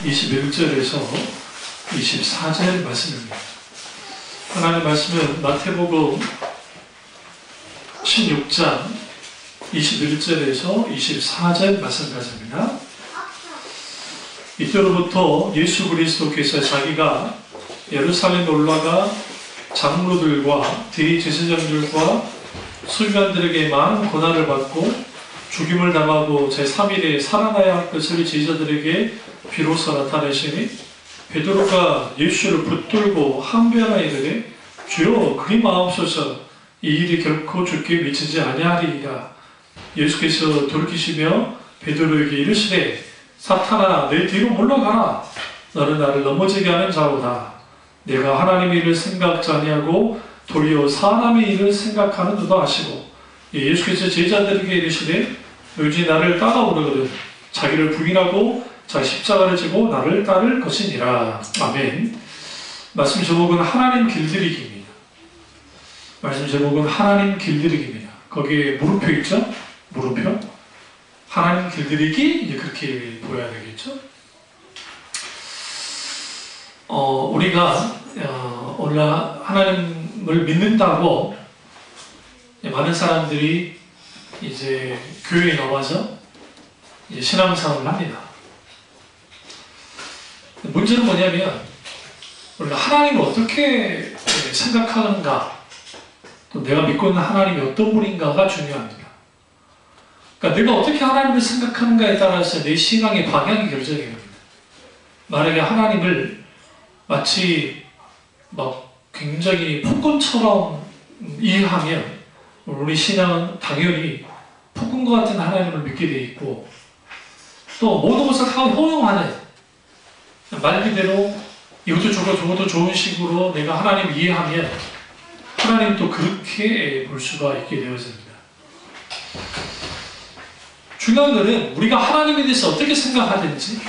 21절에서 24절 말씀입니다. 하나님 말씀은 마태복음 16장 21절에서 24절 말씀까지입니다. 이때로부터 예수 그리스도께서 자기가 예루살렘에 올라가 장로들과 대제사장들과 서기관들에게 많은 고난을 받고 죽임을 당하고 제3일에 살아나야 할 것을 제자들에게 비로소 나타내시니 베드로가 예수를 붙들고 항변하여 이르되 주여 그리 마옵소서 이 일이 결코 주께 미치지 아니하리이다. 예수께서 돌이키시며 베드로에게 이르시되 사탄아 내 뒤로 물러가라. 너는 나를 넘어지게 하는 자로다. 내가 하나님의 일을 생각지 아니하고 도리어 사람의 일을 생각하는도다 하시고 예수께서 제자들에게 이르시되 너희들이 나를 따라오르거든 자기를 부인하고 자기 십자가를 지고 나를 따를 것이니라. 아멘. 말씀 제목은 하나님 길들이기입니다. 말씀 제목은 하나님 길들이기입니다. 거기에 물음표 있죠? 물음표. 하나님 길들이기 이제 그렇게 보여야 되겠죠? 우리가 오늘 하나님을 믿는다고 많은 사람들이 이제 교회에 나와서 이제 신앙생활을 합니다. 문제는 뭐냐면 우리가 하나님을 어떻게 생각하는가, 또 내가 믿고 있는 하나님이 어떤 분인가가 중요합니다. 그러니까 내가 어떻게 하나님을 생각하는가에 따라서 내 신앙의 방향이 결정이 됩니다. 만약에 하나님을 마치 막 굉장히 폭군처럼 이해하면 우리 신앙은 당연히 폭군과 같은 하나님을 믿게 돼 있고, 또 모든 것을 다 허용하는, 말 그대로 이것도 저것도 좋은 식으로 내가 하나님을 이해하면 하나님도 그렇게 볼 수가 있게 되어집니다. 중요한 것은 우리가 하나님에 대해서 어떻게 생각하든지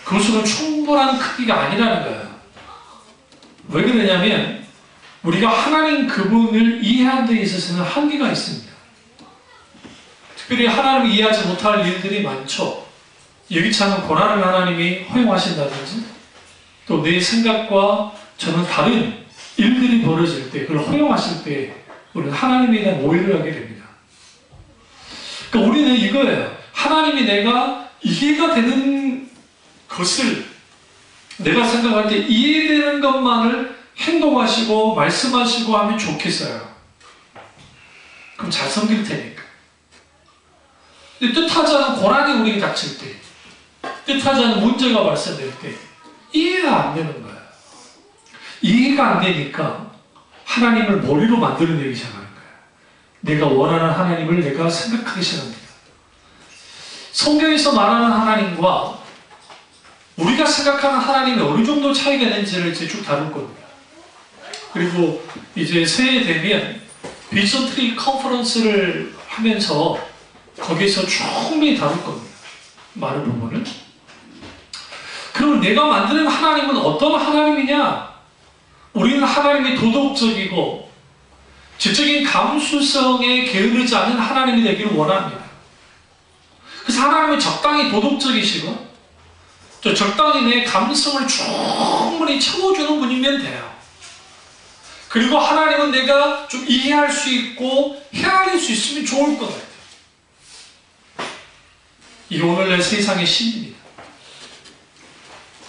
그것으로는 충분한 크기가 아니라는 거예요. 왜 그러냐면 우리가 하나님 그분을 이해하는 데 있어서는 한계가 있습니다. 특별히 하나님을 이해하지 못할 일들이 많죠. 여기치 않은 고난을 하나님이 허용하신다든지, 또 내 생각과 저는 다른 일들이 벌어질 때, 그걸 허용하실 때 우리는 하나님에 대한 오해를 하게 됩니다. 그러니까 우리는 이거예요. 하나님이 내가 이해가 되는 것을 내가 생각할 때 이해되는 것만을 행동하시고 말씀하시고 하면 좋겠어요. 그럼 잘 섬길 테니까. 근데 뜻하지 않은 고난이 우리에게 닥칠 때, 뜻하지 않은 문제가 발생될 때 이해가 안 되는 거예요. 이해가 안 되니까 하나님을 머리로 만들어내기 시작하는 거예요. 내가 원하는 하나님을 내가 생각하기 시작합니다. 성경에서 말하는 하나님과 우리가 생각하는 하나님이 어느 정도 차이가 있는지를 이제 쭉 다룰 겁니다. 그리고 이제 새해 되면 비전 트리 컨퍼런스를 하면서 거기서 충분히 다룰 겁니다. 많은 부분을. 그럼 내가 만드는 하나님은 어떤 하나님이냐? 우리는 하나님이 도덕적이고 지적인 감수성에 게으르지 않은 하나님이 되기를 원합니다. 그래서 하나님은 적당히 도덕적이시고 적당히 내 감성을 충분히 채워주는 분이면 돼요. 그리고 하나님은 내가 좀 이해할 수 있고 헤아릴 수 있으면 좋을 것 같아요. 이게 오늘날 세상의 신입니다.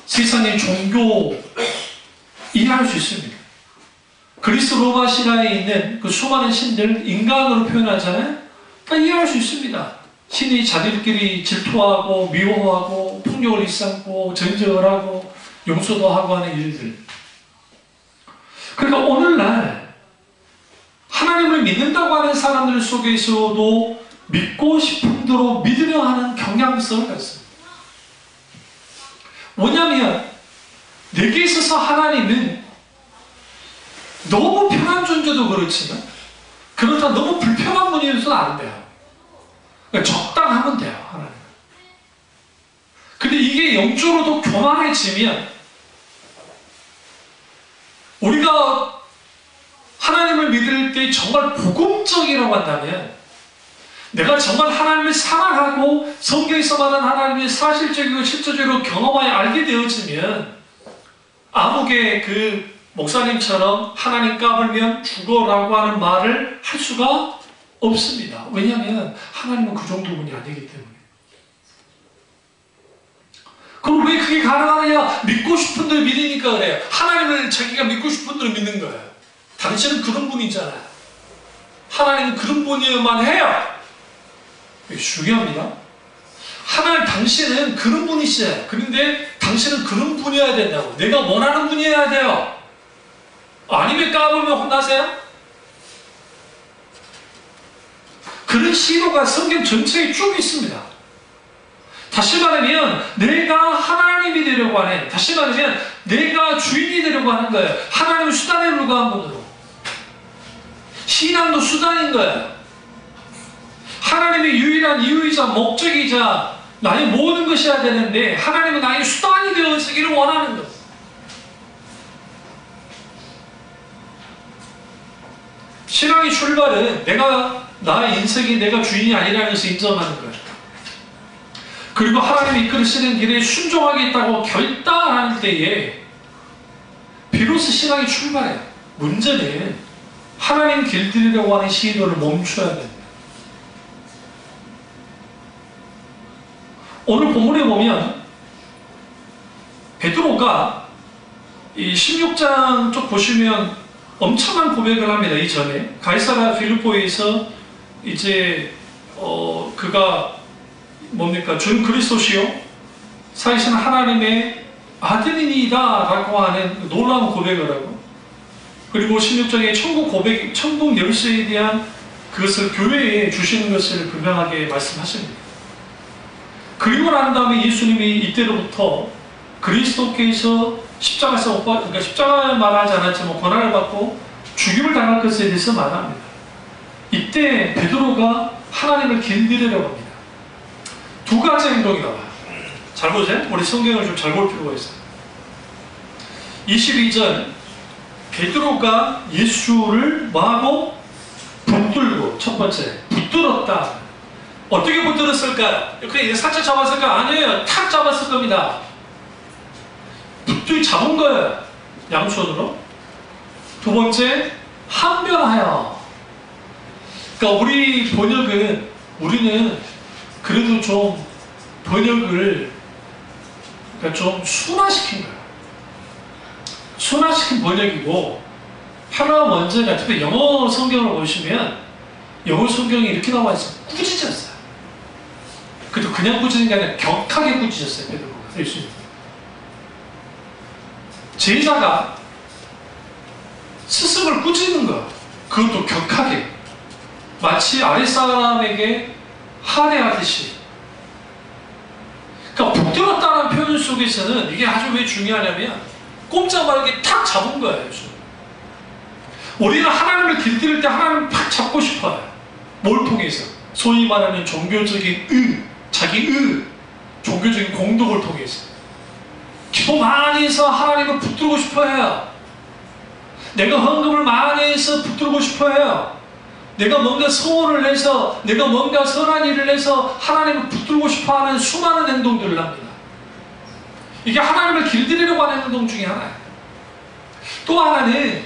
세상의 종교 이해할 수 있습니다. 그리스 로마 신화에 있는 그 수많은 신들 인간으로 표현하잖아요. 다 이해할 수 있습니다. 신이 자기들끼리 질투하고 미워하고 폭력을 일삼고 전쟁을 하고 용서도 하고 하는 일들. 그러니까 오늘날 하나님을 믿는다고 하는 사람들 속에서도 믿고 싶은 대로 믿으려 하는 경향성을 갖습니다. 뭐냐면 내게 있어서 하나님은 너무 편한 존재도 그렇지만 그렇다 너무 불편한 분이어서는 안 돼요. 그러니까 적당하면 돼요, 하나님. 근데 이게 영적으로도 교만해지면 우리가 하나님을 믿을 때 정말 복음적이라고 한다면 내가 정말 하나님을 사랑하고 성경에서 말하는 하나님의 사실적이고 실제적으로 경험하여 알게 되어지면 아무개 그 목사님처럼 하나님 까불면 죽어라고 하는 말을 할 수가 없습니다. 왜냐하면 하나님은 그 정도 분이 아니기 때문에. 그럼 왜 그게 가능하느냐? 믿고 싶은 대로 믿으니까 그래요. 하나님을 자기가 믿고 싶은 대로 믿는 거예요. 당신은 그런 분이잖아요. 하나님은 그런 분이어야만 해요. 이게 중요합니다. 하나님, 당신은 그런 분이시잖아요. 그런데 당신은 그런 분이어야 된다고. 내가 원하는 분이어야 돼요. 아니면 까불면 혼나세요? 그런 시도가 성경 전체에 쭉 있습니다. 다시 말하면 내가 하나님이 되려고 하는, 다시 말하면 내가 주인이 되려고 하는 거예요. 하나님은 수단에 불과한 분으로. 신앙도 수단인 거예요. 하나님의 유일한 이유이자 목적이자 나의 모든 것이어야 되는데 하나님은 나의 수단이 되어지기를 원하는 것. 신앙의 출발은 내가 나의 인생이 내가 주인이 아니라는 것을 인정하는 거예요. 그리고 하나님이 이끌으시는 길에 순종하겠다고 결단하는 때에 비로소 신앙이 출발해요. 문제는 하나님 길들이려고 하는 시도를 멈춰야 됩니다. 오늘 본문에 보면 베드로가 이 16장 쪽 보시면 엄청난 고백을 합니다. 이전에 가이사랴 필리포에서 이제 그가 뭡니까? 준 그리스도시요 살아계신 하나님의 아들이니이다 라고 하는 놀라운 고백을 하고, 그리고 16장에 천국 열쇠에 대한 그것을 교회에 주시는 것을 분명하게 말씀하십니다. 그리고 난 다음에 예수님이 이때로부터 그리스도께서 십자가에서 그러니까 십자가를 말하지 않았지만 고난을 받고 죽임을 당할 것에 대해서 말합니다. 이때 베드로가 하나님을 길들이려고 합니다. 두 가지 행동이 나와요. 잘 보세요. 우리 성경을 좀 잘 볼 필요가 있어요. 22절 베드로가 예수를 뭐하고? 붙들고. 첫 번째 붙들었다. 어떻게 붙들었을까요? 그냥 살짝 잡았을까요? 아니에요. 탁 잡았을 겁니다. 붙들고 잡은 거예요. 양손으로. 두 번째 항변하여. 그러니까 우리 번역은, 우리는 그래도 좀 번역을 그러니까 좀 순화시킨 거예요. 순화시킨 번역이고, 하나 먼저가 특히 영어 성경을 보시면 영어 성경이 이렇게 나와 있어요. 꾸짖었어요. 그래도 그냥 꾸짖는 게 아니라 격하게 꾸짖었어요. 베드로가. 예수님. 제자가 스승을 꾸짖는 거, 그것도 격하게, 마치 아랫사람에게 할애하듯이. 그러니까 붙들었다는 표현 속에서는 이게 아주 왜 중요하냐면 꼼짝말게 탁 잡은 거예요. 우리는 하나님을 길들일 때 하나님을 팍 잡고 싶어요. 뭘 통해서? 소위 말하는 종교적인 자기 종교적인 공덕을 통해서 기도 많이 해서 하나님을 붙들고 싶어 해요. 내가 헌금을 많이 해서 붙들고 싶어 해요. 내가 뭔가 소원을 내서, 내가 뭔가 선한 일을 해서 하나님을 붙들고 싶어 하는 수많은 행동들을 합니다. 이게 하나님을 길들이려고 하는 행동 중에 하나예요. 또 하나는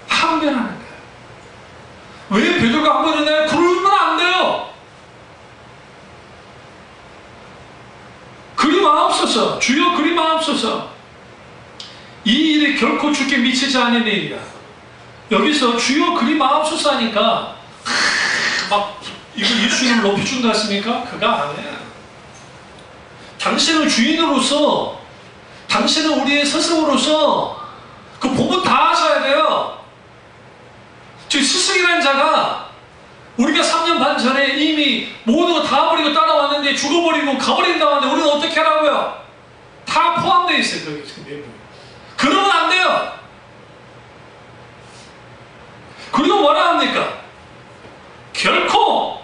항변하는 거예요. 왜 베드로가 항변했나요? 그러면 안 돼요. 그리 마옵소서. 주여 그리 마옵소서. 이 일이 결코 주께 미치지 않은 일이라. 여기서 주여 그리 마옵소서 하니까 막 이거 예수님을 높여준 것 같습니까? 그거 아니에요. 당신은 주인으로서, 당신은 우리의 스승으로서 그 복은 다 하셔야 돼요. 즉 스승이라는 자가 우리가 3년 반 전에 이미 모든 거 다 버리고 따라왔는데 죽어버리고 가버린다고 하는데 우리는 어떻게 하라고요? 다 포함되어 있어요. 거기 지금 내부에. 그러면 안 돼요. 그리고 뭐라 합니까? 결코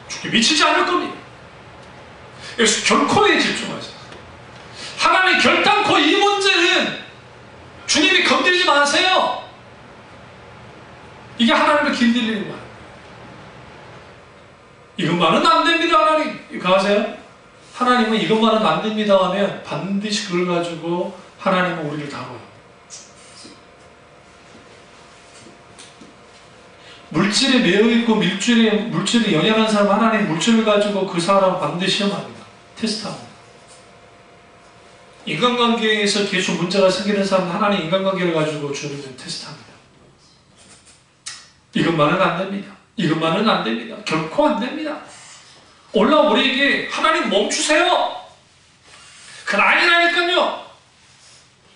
죽게 미치지 않을 겁니다. 그래서 결코에 집중하자. 하나님이 결단코 이 문제는 주님이 건드리지 마세요. 이게 하나님을 길들이는 거예요. 이것만은 안 됩니다, 하나님. 이거 아세요? 하나님은 이것만은 안 됩니다 하면 반드시 그걸 가지고 하나님은 우리를 다뤄요. 물질에 매여있고 물질에 연연한 사람, 하나님 물질을 가지고 그 사람 반드시 시험합니다. 테스트합니다. 인간관계에서 계속 문제가 생기는 사람은 하나님 인간관계를 가지고 주는 테스트합니다. 이것만은 안 됩니다. 이것만은 안 됩니다. 결코 안 됩니다. 올라와 우리에게 하나님 멈추세요. 그건 아니라니까요.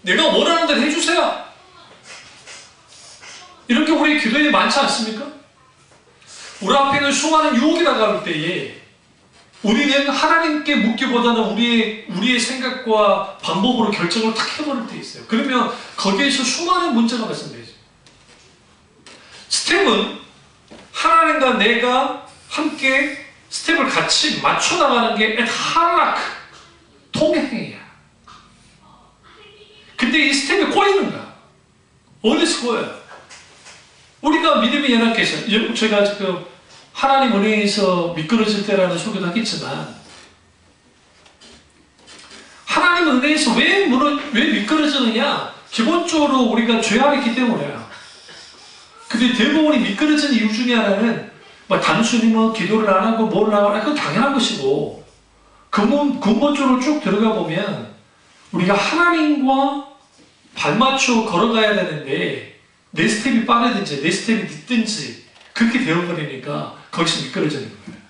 내가 원하는 대로 해주세요. 이렇게 우리의 기도에 많지 않습니까? 우리 앞에 있는 수많은 유혹이 다가올 때에 우리는 하나님께 묻기보다는 우리의 생각과 방법으로 결정을 탁 해버릴 때 있어요. 그러면 거기에서 수많은 문제가 발생되죠. 스텝은 하나님과 내가 함께 스텝을 같이 맞춰 나가는 게 하락, 통행이야. 근데 이 스텝이 꼬이는가? 어디서 꼬여요? 우리가 믿음이 연약해서, 제가 지금 하나님 은혜에서 미끄러질 때라는 소개도 하겠지만, 하나님 은혜에서 왜 미끄러지느냐? 기본적으로 우리가 죄 안에 있기 때문에요. 근데 대부분이 미끄러진 이유 중에 하나는 단순히 기도를 안 하고 뭘 안 하고, 그건 당연한 것이고, 근본적으로 쭉 들어가 보면 우리가 하나님과 발맞춰 걸어가야 되는데 내 스텝이 빠르든지 내 스텝이 늦든지 그렇게 되어버리니까 거기서 미끄러지는 거예요.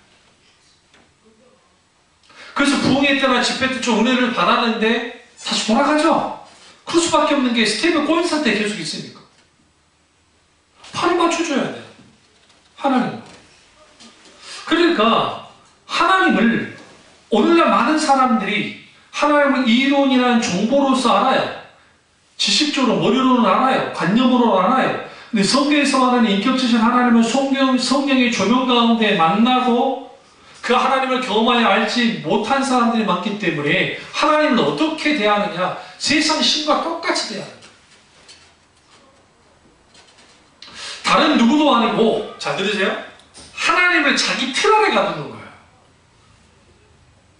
그래서 부흥의 때나 집회 때 좀 은혜를 받았는데 다시 돌아가죠. 그럴 수밖에 없는 게 스텝이 꼬인 상태에 계속 있으니까. 팔을 맞춰줘야 돼요. 하나님. 그러니까 하나님을 오늘날 많은 사람들이 하나님을 이론이라는 정보로서 알아요. 지식적으로 머리로는 알아요. 관념으로 알아요. 근데 성경에서 말하는 인격체신 하나님을 성령의 조명 가운데 만나고 그 하나님을 경험하여 알지 못한 사람들이 많기 때문에 하나님을 어떻게 대하느냐, 세상 신과 똑같이 대하는 거예요. 다른 누구도 아니고, 잘 들으세요? 하나님을 자기 틀 안에 가두는 거예요.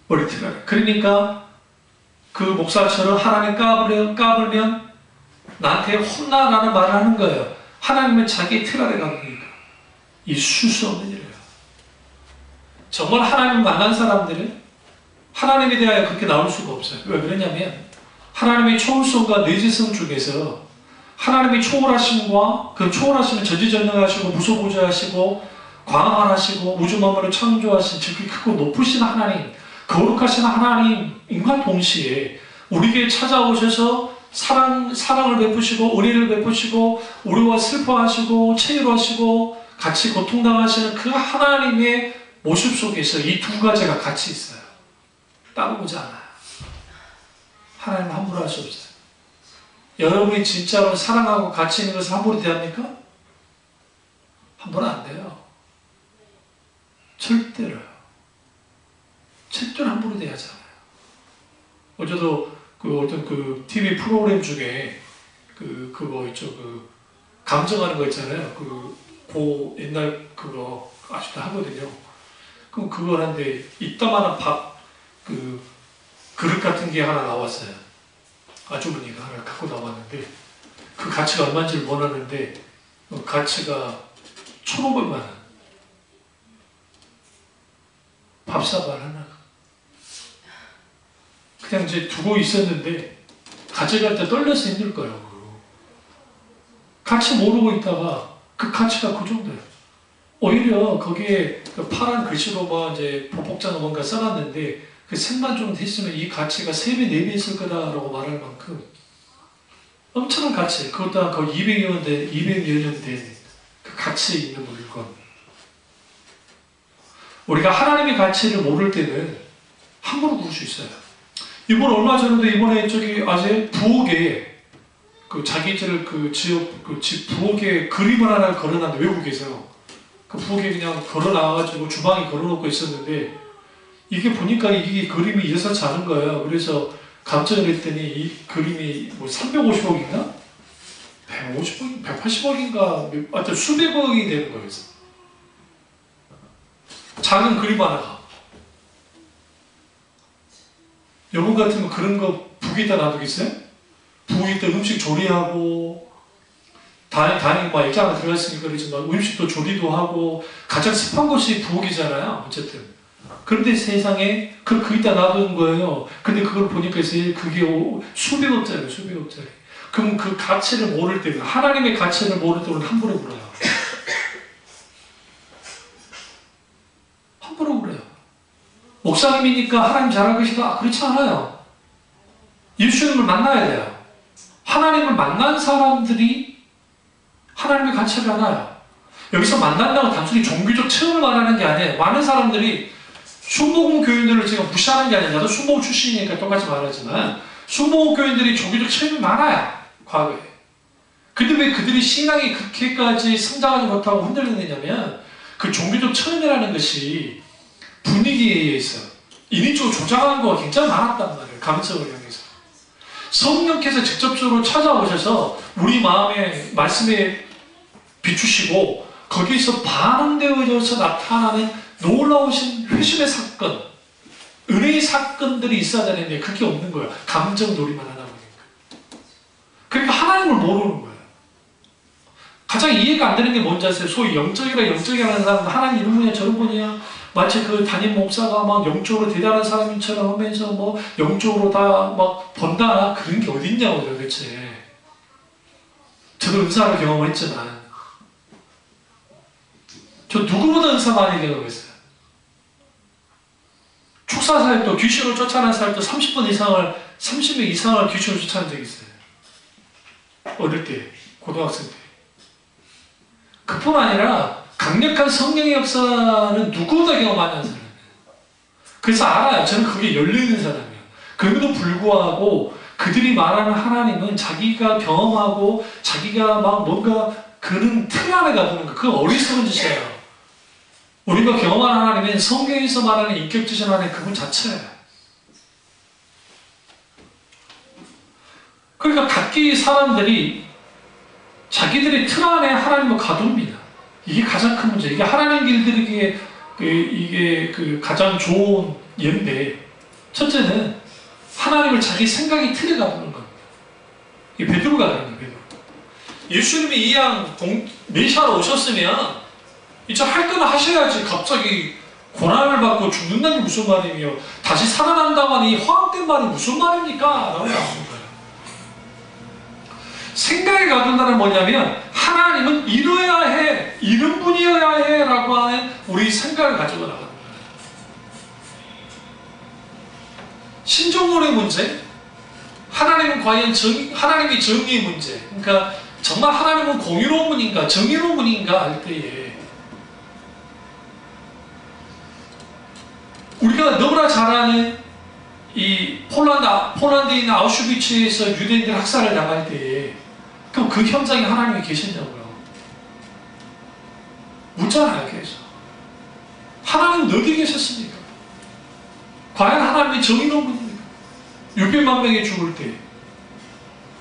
머리 틀 안에. 그러니까 그 목사처럼 하나님 까불면 나한테 혼나라는 말을 하는 거예요. 하나님은 자기 틀 안에 가두니까. 있을 수 없는 일이에요. 정말 하나님 만난 사람들은 하나님에 대하여 그렇게 나올 수가 없어요. 왜 그러냐면 하나님의 초월성과 내재성 중에서 하나님의 초월하심과 그 초월하심은 전지전능하시고 무소부재하시고 광활하시고 우주 만물을 창조하신 지극히 크고 높으신 하나님, 거룩하신 하나님과 동시에 우리에게 찾아오셔서 사랑을 베푸시고 은혜를 베푸시고 우리와 슬퍼하시고 체류하시고 같이 고통당하시는 그 하나님의 모습 속에서 이 두 가지가 같이 있어요. 따로보지 않아요. 하나님은 함부로 할 수 없어요. 여러분이 진짜로 사랑하고 같이 있는 것을 함부로 대합니까? 함부로 안 돼요. 절대로요. 절대로 함부로 대하지 않아요. 어제도 어떤 TV 프로그램 중에 그거 있죠. 감정하는 거 있잖아요. 옛날 그거 아직도 하거든요. 그럼 그걸 하는데 이따만한 그릇 같은 게 하나 나왔어요. 아주머니가 하나 갖고 나왔는데 그 가치가 얼마인지를 몰랐는데 가치가 1,500만 원. 밥사발 하나. 그냥 이제 두고 있었는데 가져갈 때 떨려서 힘들 거라고. 가치 모르고 있다가 그 가치가 그 정도예요. 오히려 거기에 파란 글씨로 이제 보복자가 뭔가 써놨는데 그 색만 좀 됐으면 이 가치가 3배, 4배 있을 거다라고 말할 만큼 엄청난 가치. 그것도 거의 200여 년 된 그 가치 있는 물건. 우리가 하나님의 가치를 모를 때는 함부로 구할 수 있어요. 얼마 전에도 이번에 아재 부엌에 자기 집을 집 부엌에 그림을 하나 걸어놨는데 외국에서 그 부엌에 그냥 걸어놔가지고 주방에 걸어놓고 있었는데 이게 보니까 이게 그림이 여사치 않은 거예요. 그래서 감정을 했더니 이 그림이 350억인가? 150억, 180억인가? 하여튼 수백억이 되는 거예요. 작은 그림 하나가. 여러분 같으면 그런 거 북에다 놔두겠어요? 북에다 음식 조리하고, 다행히 막 액자 하나 들어갔으니까 그러지만 음식도 조리도 하고, 가장 습한 곳이 부엌이잖아요. 어쨌든. 그런데 세상에 거기다 놔둔 거예요. 근데 그걸 보니까 그게 수백억짜리, 수백억짜리. 그럼 그 가치를 모를 때, 하나님의 가치를 모를 때 우리는 함부로 굴어요. 함부로 굴어요. 목사님이니까 하나님 잘할 것이다. 그렇지 않아요. 예수님을 만나야 돼요. 하나님을 만난 사람들이 하나님의 가치를 알아요. 여기서 만난다고 단순히 종교적 체험을 말하는 게 아니에요. 많은 사람들이 순복음 교인들을 제가 무시하는 게 아니라, 나도 순복음 출신이니까 똑같이 말하지만 순복음 교인들이 종교적 체험이 많아요. 과거에. 근데 왜 그들이 신앙이 그렇게까지 성장하지 못하고 흔들리느냐면 그 종교적 체험이라는 것이 분위기에 의해서 인위적으로 조장하는 거가 굉장히 많았단 말이에요. 감성을 향해서. 성령께서 직접적으로 찾아오셔서 우리 마음에 말씀에 비추시고 거기서 반응되어져서 나타나는 놀라우신 회심의 사건, 은혜의 사건들이 있어야 되는데 그게 없는 거예요. 감정 놀이만 하다 보니까. 그러니까 하나님을 모르는 거예요. 가장 이해가 안 되는 게 뭔지 아세요? 소위 영적이라는 사람은 하나님 이런 분이야 저런 분이야, 마치 그 담임 목사가 막 영적으로 대단한 사람처럼 하면서 뭐 영적으로 다 막 번다나 그런 게 어딨냐고 도대체. 저도 은사를 경험했지만 저 누구보다 은사 많이 경험했어요. 축사 사역도 귀신을 쫓아낸 사역도 30명 이상을 귀신을 쫓아낸 적이 있어요. 어릴 때, 고등학생 때. 그뿐 아니라 강력한 성령의 역사는 누구보다 경험 많이 하는 사람이에요. 그래서 알아요. 저는 그게 열려있는 사람이에요. 그럼에도 불구하고 그들이 말하는 하나님은 자기가 경험하고 자기가 막 뭔가 그런 틀 안에 가두는 거, 그건 어리석은 짓이에요. 우리가 경험하는 하나님은 성경에서 말하는 인격지신 하나님 그분 자체예요. 그러니까 각기 사람들이 자기들의 틀 안에 하나님을 가둡니다. 이게 가장 큰 문제. 이게 하나님 길들이기에 이게 가장 좋은 예인데, 첫째는 하나님을 자기 생각이 틀에 가두는 겁니다. 이게 베드로가 그런 거예요. 베드로. 예수님이 이양 메시아로 오셨으면 이제 할 거는 하셔야지. 갑자기 고난을 받고 죽는다는 게 무슨 말이며 다시 살아난다고 하는 이 허황된 말이 무슨 말입니까? 라고 나오는 거예요. 생각에 가둔다는 뭐냐면 하나님은 이뤄야 해, 이런 분이어야 해 라고 하는 우리 생각을 가지고 나가는 거예요. 신정론의 문제, 하나님은 과연 하나님의 정의의 문제, 그러니까 정말 하나님은 공의로운 분인가 정의로운 분인가 할 때에 우리가 너무나 잘 아는 이 폴란드에 있는 아우슈비츠에서 유대인들 학살을 당할 때에 그럼 그 현장에 하나님이 계셨냐고요. 묻잖아요. 계속. 하나님은 어디 계셨습니까? 과연 하나님이 정의로운 분입니까? 600만 명이 죽을 때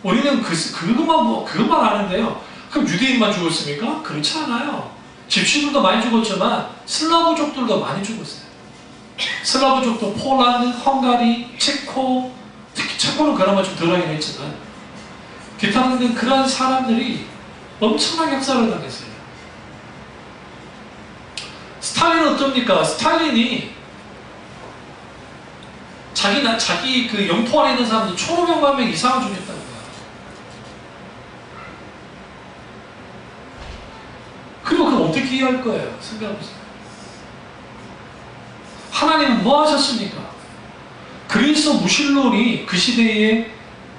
우리는 그것만 아는데요. 그럼 유대인만 죽었습니까? 그렇지 않아요. 집시들도 많이 죽었지만 슬라브족들도 많이 죽었어요. 슬라브족도 폴란드, 헝가리, 체코, 특히 체코는 그나마 좀 덜하긴 했지만 기타는 그런 사람들이 엄청나게 역사를 당했어요. 스탈린은 어떻습니까? 스탈린이 자기 그 영토 안에 있는 사람들 1,500만 명 이상을 죽였다는 거야. 그리고 그걸 어떻게 이해할 거예요? 생각해보세요. 하나님은 뭐 하셨습니까? 그래서 무신론이 그 시대에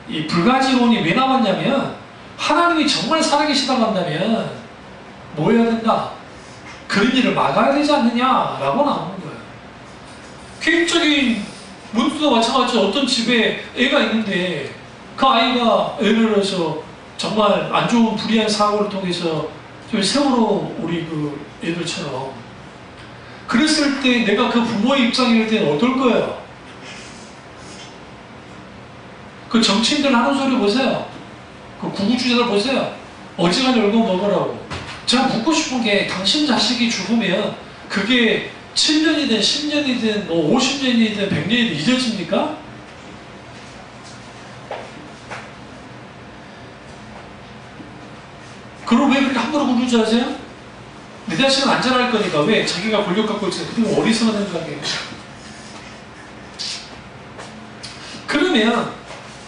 이 불가지론이 왜 나왔냐면 하나님이 정말 살아계시다고 한다면 뭐 해야 된다? 그런 일을 막아야 되지 않느냐라고 나오는 거예요. 개인적인 문제도 마찬가지로 어떤 집에 애가 있는데 그 아이가 예를 들어서 정말 안 좋은 불의한 사고를 통해서 좀 세월호 우리 그 애들처럼 그랬을 때 내가 그 부모의 입장일 때는 어떨 거예요? 그 정치인들 하는 소리 보세요. 그 구구주자들 보세요. 어지간히 얼굴 먹으라고. 제가 묻고 싶은 게 당신 자식이 죽으면 그게 7년이든 10년이든 뭐 50년이든 100년이든 잊어집니까? 그럼 왜 그렇게 함부로 구는 줄 아세요? 내 자식은 안전할 거니까. 왜? 자기가 권력 갖고 있으니까. 그게 어리석은 생각이에요. 그러면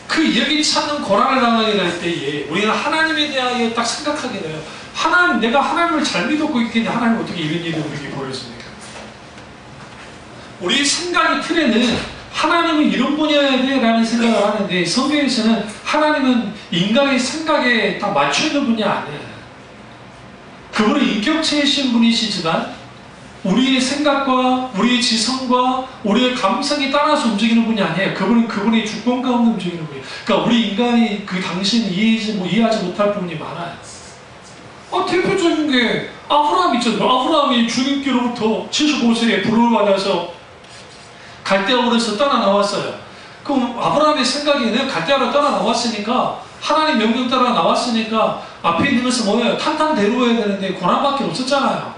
그 여기 찾는 고난을 당하게 될 때에 우리는 하나님에 대하여 딱 생각하게 돼요. 하나님, 내가 하나님을 잘 믿고 있겠는데 하나님 어떻게 이런 일이 우리에게 보였습니까? 우리 생각의 틀에는 하나님은 이런 분이어야 돼 라는 생각을 하는데, 성경에서는 하나님은 인간의 생각에 딱 맞춰있는 분이 아니에요. 그분은 인격체이신 분이시지만 우리의 생각과 우리의 지성과 우리의 감성이 따라서 움직이는 분이 아니에요. 그분은 그분의 주권 가운데 움직이는 분이에요. 그러니까 우리 인간이 그 당신 이해하지 못할 부분이 많아요. 대표적인 게 아브라함 있잖아요. 아브라함이 주님께로부터 75세에 부름을 받아서 갈대아우르에서 떠나 나왔어요. 그럼 아브라함의 생각에는 갈대아우르 떠나 나왔으니까, 하나님 명령 따라 나왔으니까 앞에 있는 것은 뭐예요? 탄탄대로해야 되는데 고난밖에 없었잖아요.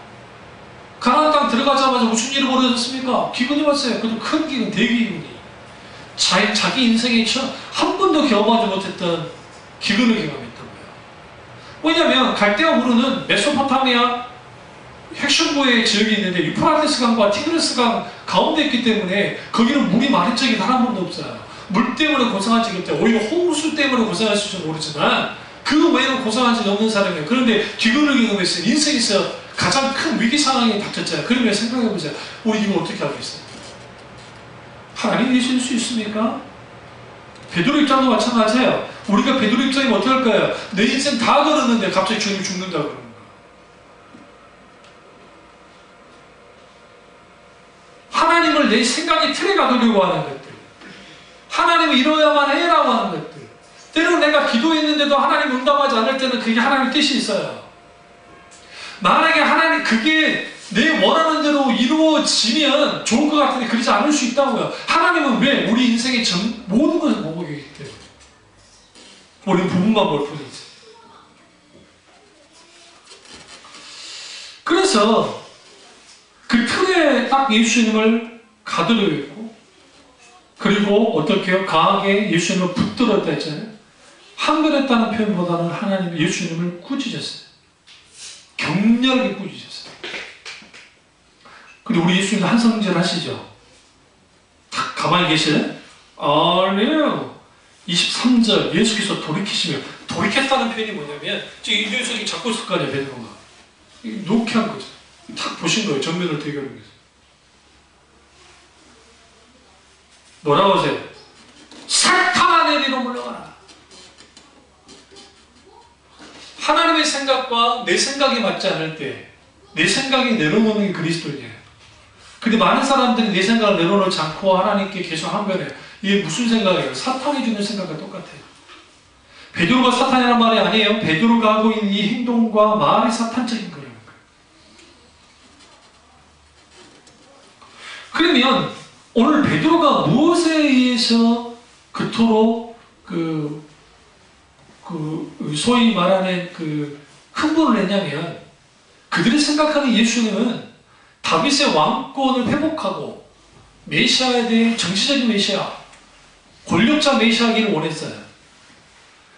가나안 땅 들어가자마자 무슨 일이 벌어졌습니까? 기근이 왔어요. 그래도 큰 기근, 대기근이. 자기 인생에 한 번도 경험하지 못했던 기근을 경험했던 거예요. 왜냐하면 갈대아우르는 메소포타미아 핵심부의 지역이 있는데 유프라테스 강과 티그리스 강 가운데 있기 때문에 거기는 물이 마른 적이 단 한 번도 없어요. 물 때문에 고생한 적이 없대요. 오히려 홍수 때문에 고생했을지 모르지만 그 외에는 고생한 적이 없는 사람이에요. 그런데 기근을 경험했어요. 인생에서 가장 큰 위기 상황이 닥쳤잖아요. 그러면 생각해보세요. 우리 이거 어떻게 하겠어요? 하나님 계실 수 있습니까? 베드로 입장도 마찬가지예요. 우리가 베드로 입장이면 어떻게 할까요? 내 인생 다 걸었는데 갑자기 주님 죽는다고 그러는 거예요. 하나님을 내 생각의 틀에 가두려고 하는 것들, 하나님을 이뤄야만 해라고 하는 것들, 때로는 내가 기도했는데도 하나님 응답하지 않을 때는 그게 하나님의 뜻이 있어요. 만약에 하나님 그게 내 원하는 대로 이루어지면 좋을 것 같은데 그러지 않을 수 있다고요. 하나님은 왜? 우리 인생의 모든 것을 보고 계시기 때문에 우리는 부분만 볼 뿐이지. 그래서 그 틀에 딱 예수님을 가두려고 했고, 그리고 어떻게 해요? 강하게 예수님을 붙들었다 했잖아요. 한결했다는 표현보다는 하나님 예수님을 꾸짖었어요. 격렬하게 꾸짖었어요. 근데 우리 예수님도 한성질 하시죠? 딱 가만히 계시네? 아니에요. 23절 예수께서 돌이키시며, 돌이켰다는 표현이 뭐냐면 지금 이 녀석이 잡고 있을 거 아니야, 베드로가. 놓게 한 거죠. 탁 보신 거예요. 정면을 대결하기 위해서. 뭐라고 하세요? 사탄아 내리로 물러가라. 하나님의 생각과 내 생각이 맞지 않을 때 내 생각이 내려놓는 게 그리스도인이에요. 근데 많은 사람들이 내 생각을 내려놓지 않고 하나님께 계속 항변해요. 이게 무슨 생각이에요? 사탄이 주는 생각과 똑같아요. 베드로가 사탄이라는 말이 아니에요. 베드로가 하고 있는 이 행동과 말이 사탄적인 거예요. 그러면 오늘 베드로가 무엇에 의해서 그토록 소위 말하는 흥분을 했냐면, 그들이 생각하는 예수님은 다윗의 왕권을 회복하고 메시아에 대해 정치적인 메시아, 권력자 메시아이기를 원했어요.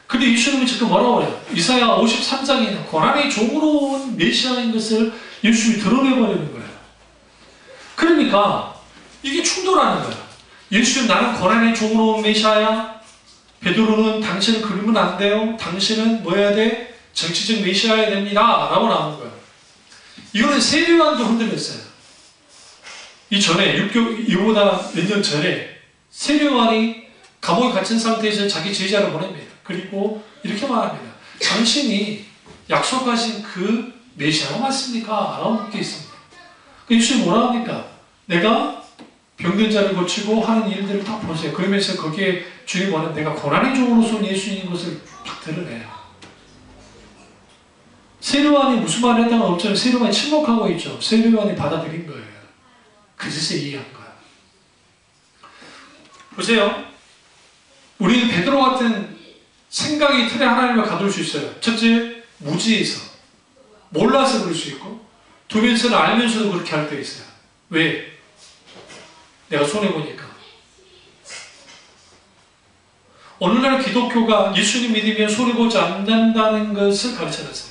근데 예수님은 지금 뭐라고 해요? 이사야 53장에는 고난의 종으로 온 메시아인 것을 예수님이 드러내버리는 거예요. 그러니까 이게 충돌하는 거예요. 예수님, 나는 고난의 종으로 온 메시아야. 베드로는 당신은 그러면 안 돼요. 당신은 뭐 해야 돼? 정치적 메시아여야 됩니다. 라고 나오는 거예요. 이거는 세례요한도 흔들렸어요. 이전에 이보다 몇 년 전에 세례요한이 감옥에 갇힌 상태에서 자기 제자를 보냅니다. 그리고 이렇게 말합니다. 당신이 약속하신 그 메시아가 맞습니까? 라고 묻게 있습니다. 예수님이 뭐라 합니까? 내가 병든 자를 고치고 하는 일들을 다 보세요. 그러면서 거기에 주님 뭐는 내가 고난의 종으로서 온 예수인 것을 딱 드러내요. 세례요한이 무슨 말을 했다가 없잖아요. 세례요한이 침묵하고 있죠. 세례요한이 받아들인 거예요. 그제서 이해한 거예요. 보세요. 우리는 베드로 같은 생각의 틀에 하나님을 가둘 수 있어요. 첫째, 무지해서 몰라서 그럴 수 있고, 두 번째는 알면서도 그렇게 할 때 있어요. 왜? 내가 손해보니까. 오늘날 기독교가 예수님 믿으면 손해보지 않는다는 것을 가르쳐놨어요.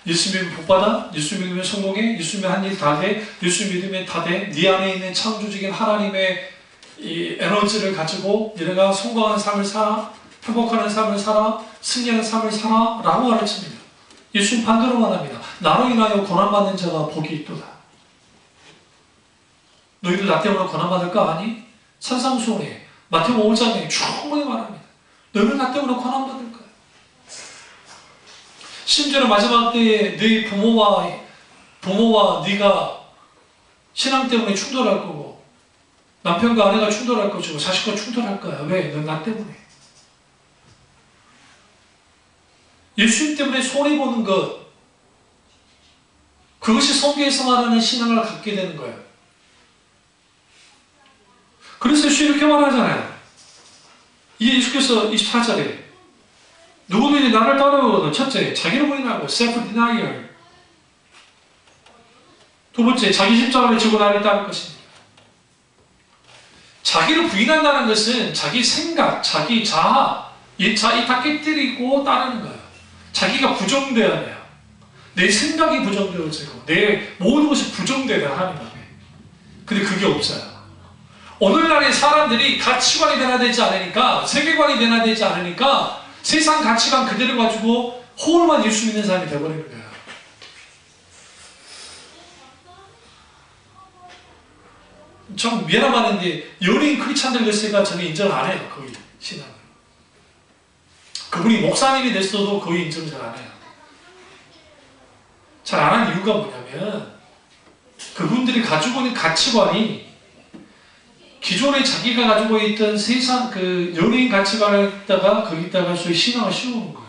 예수 믿으면 복받아, 예수 믿으면 성공해, 예수 믿으면 한 일 다 돼, 예수 믿으면 다 돼. 네 안에 있는 창조적인 하나님의 이 에너지를 가지고 너네가 성공하는 삶을 살아, 행복하는 삶을 살아, 승리하는 삶을 살아 라고 가르칩니다. 예수님 반대로 말합니다. 나로 인하여 고난받는 자가 복이 있도다. 너희들 나 때문에 고난받을까? 아니? 산상수훈에 마태복음 5장에 충분히 말합니다. 너희는 나 때문에 고난받을 거야. 심지어 마지막 때에 너희 부모와 네가 신앙 때문에 충돌할 거고 남편과 아내가 충돌할 것이고 자식과 충돌할 거야. 왜? 넌 나 때문에. 예수님 때문에 손해보는 것, 그것이 성경에서 말하는 신앙을 갖게 되는 거예요. 그래서 예수 이렇게 말하잖아요. 이 예수께서 24절에 누구든지 나를 따르거든 첫째, 자기를 부인하고 self-denial. 두 번째, 자기 십자가를 지고 나를 따를 것입니다. 자기를 부인한다는 것은 자기 생각, 자기 자아, 이 다 깨뜨리고 따르는 거예요. 자기가 부정되어야 돼요. 내 생각이 부정되어지고 내 모든 것이 부정되어야 하나님 앞에. 근데 그게 없어요. 오늘날의 사람들이 가치관이 변화되지 않으니까, 세계관이 변화되지 않으니까 세상 가치관 그대로 가지고 홀만 예수 믿는 사람이 되어버리는 거예요. 참 미안한 말인데 연예인 크리스찬들 글쎄가 저는 인정을 안 해요. 거의 신앙을. 그분이 목사님이 됐어도 거의 인정을 잘 안 해요. 잘 안 하는 이유가 뭐냐면 그분들이 가지고 있는 가치관이 기존에 자기가 가지고 있던 세상 그 연예인 가치관에다가 거기다가 소위 신앙을 씌우는 거예요.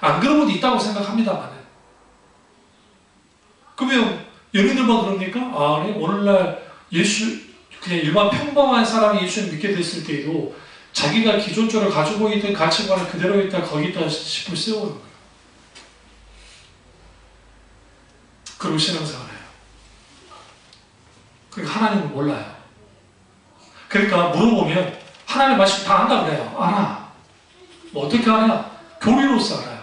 안 그런 분도 있다고 생각합니다만. 그러면 연예인들만 그럽니까? 아, 네. 오늘날 예수 그냥 일반 평범한 사람이 예수를 믿게 됐을 때에도 자기가 기존적으로 가지고 있던 가치관을 그대로 있다 거기다 짚을 세우는 거예요. 그리고 신앙생활을 해요. 그러니까 하나님을 몰라요. 그러니까 물어보면 하나님 말씀 다 안다 그래요. 알아. 뭐 어떻게 알아요? 교리로서 알아요.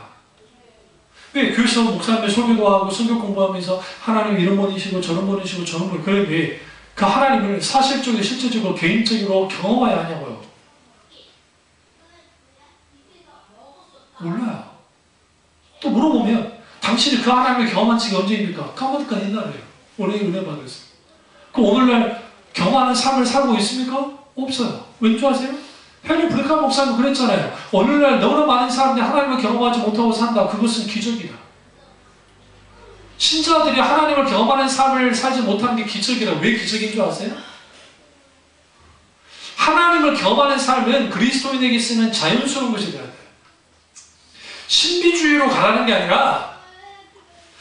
왜? 교회에서 목사님들 설교도 하고 성경 공부하면서 하나님 이런 분이시고 저런 분이시고 저런 분 그런데 그 하나님을 사실적으로 실제적으로 개인적으로 경험해야 하냐고요. 몰라요. 또 물어보면 당신이 그 하나님을 경험한 지가 언제입니까? 까마득한 옛날이에요. 원래 은혜 받았어요. 그 오늘날 경험하는 삶을 살고 있습니까? 없어요. 왠지 아세요? 헨리 브레카 목사님 그랬잖아요. 오늘날 너무나 많은 사람들이 하나님을 경험하지 못하고 산다. 그것은 기적이다. 신자들이 하나님을 경험하는 삶을 살지 못하는 게 기적이라. 왜 기적인 줄 아세요? 하나님을 경험하는 삶은 그리스도인에게 쓰는 자연스러운 것이 되어야 돼요. 신비주의로 가라는 게 아니라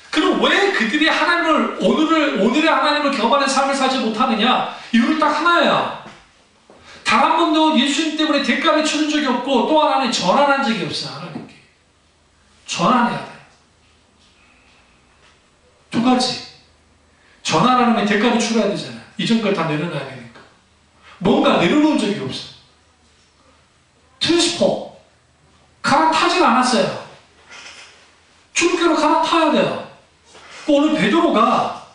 그럼 왜 그들이 하나님을 오늘의 하나님을 경험하는 삶을 살지 못하느냐? 이유는 딱 하나예요. 단 한 번도 예수님 때문에 대가를 치른 적이 없고 또 하나는 전환한 적이 없어요. 하나님께. 전환해야 돼요. 두 가지. 전환하려면 대가를 치러야 되잖아요. 이전 걸 다 내려놔야 되니까. 뭔가 내려놓은 적이 없어요. 트랜스포. 갈아타질 않았어요. 주님께로 갈아타야 돼요. 오늘 베드로가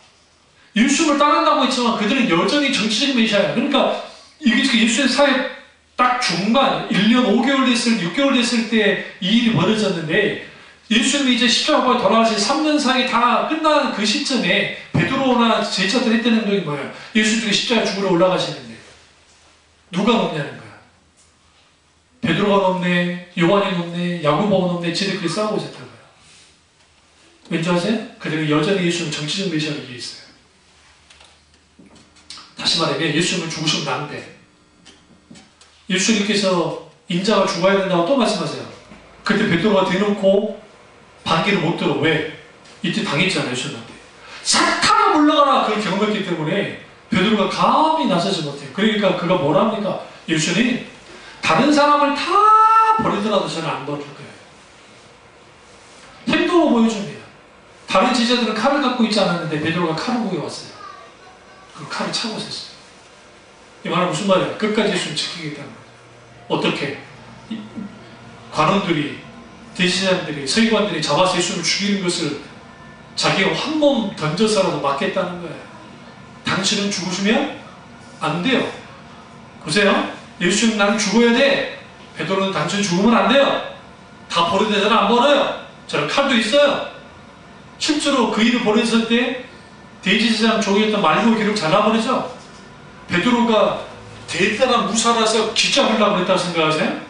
예수님을 따른다고 했지만 그들은 여전히 정치적인 메시아예요. 그러니까 이게 예수의 사회 딱 중간 1년 5개월 됐을 6개월 됐을 때 이 일이 벌어졌는데 예수님이 이제 십자가에 돌아가신 3년 사이 다 끝난 그 시점에 베드로나 제자들이 했던 행동이 뭐예요? 예수님이 십자가에 죽으러 올라가시는데 누가 넘냐는 거야. 베드로가 넘네, 요한이 넘네, 야고보가 넘네, 지들끼리 싸우고 있었던 거예요. 왠지 아세요? 그들은 여전히 예수는 정치적 메시아를 위해 있어요. 다시 말하면 예수님은 죽으시면 난데 예수님께서 인자가 죽어야 된다고 또 말씀하세요. 그때 베드로가 대놓고 반기를 못 들어. 왜? 이때 당했잖아요. 예수님한테. 사탄아 물러가라 그걸 경험했기 때문에 베드로가 감히 나서지 못해요. 그러니까 그가 뭐라 합니까? 예수님 다른 사람을 다 버리더라도 저는 안 버릴 거예요. 행동으로 보여줍니다. 다른 제자들은 칼을 갖고 있지 않았는데 베드로가 칼을 구해왔어요. 그 칼을 차고 있었어요. 이 말은 무슨 말이에요? 끝까지 예수님 지키겠다는 거예요. 어떻게? 관원들이, 대제사장들이, 서기관들이 잡아서 예수님을 죽이는 것을 자기가 한 몸 던져서라도 막겠다는 거예요. 당신은 죽으시면 안 돼요. 보세요. 예수님 나는 죽어야 돼. 베드로는 당신 죽으면 안 돼요. 다 버려대잖아. 안 버려요. 저는 칼도 있어요. 실제로 그 일을 벌였을 때 대제사장 종이었던 말고 기록 잘라버리죠. 베드로가 대단한 무사라서 기잡으려고 그랬다고 생각하세요?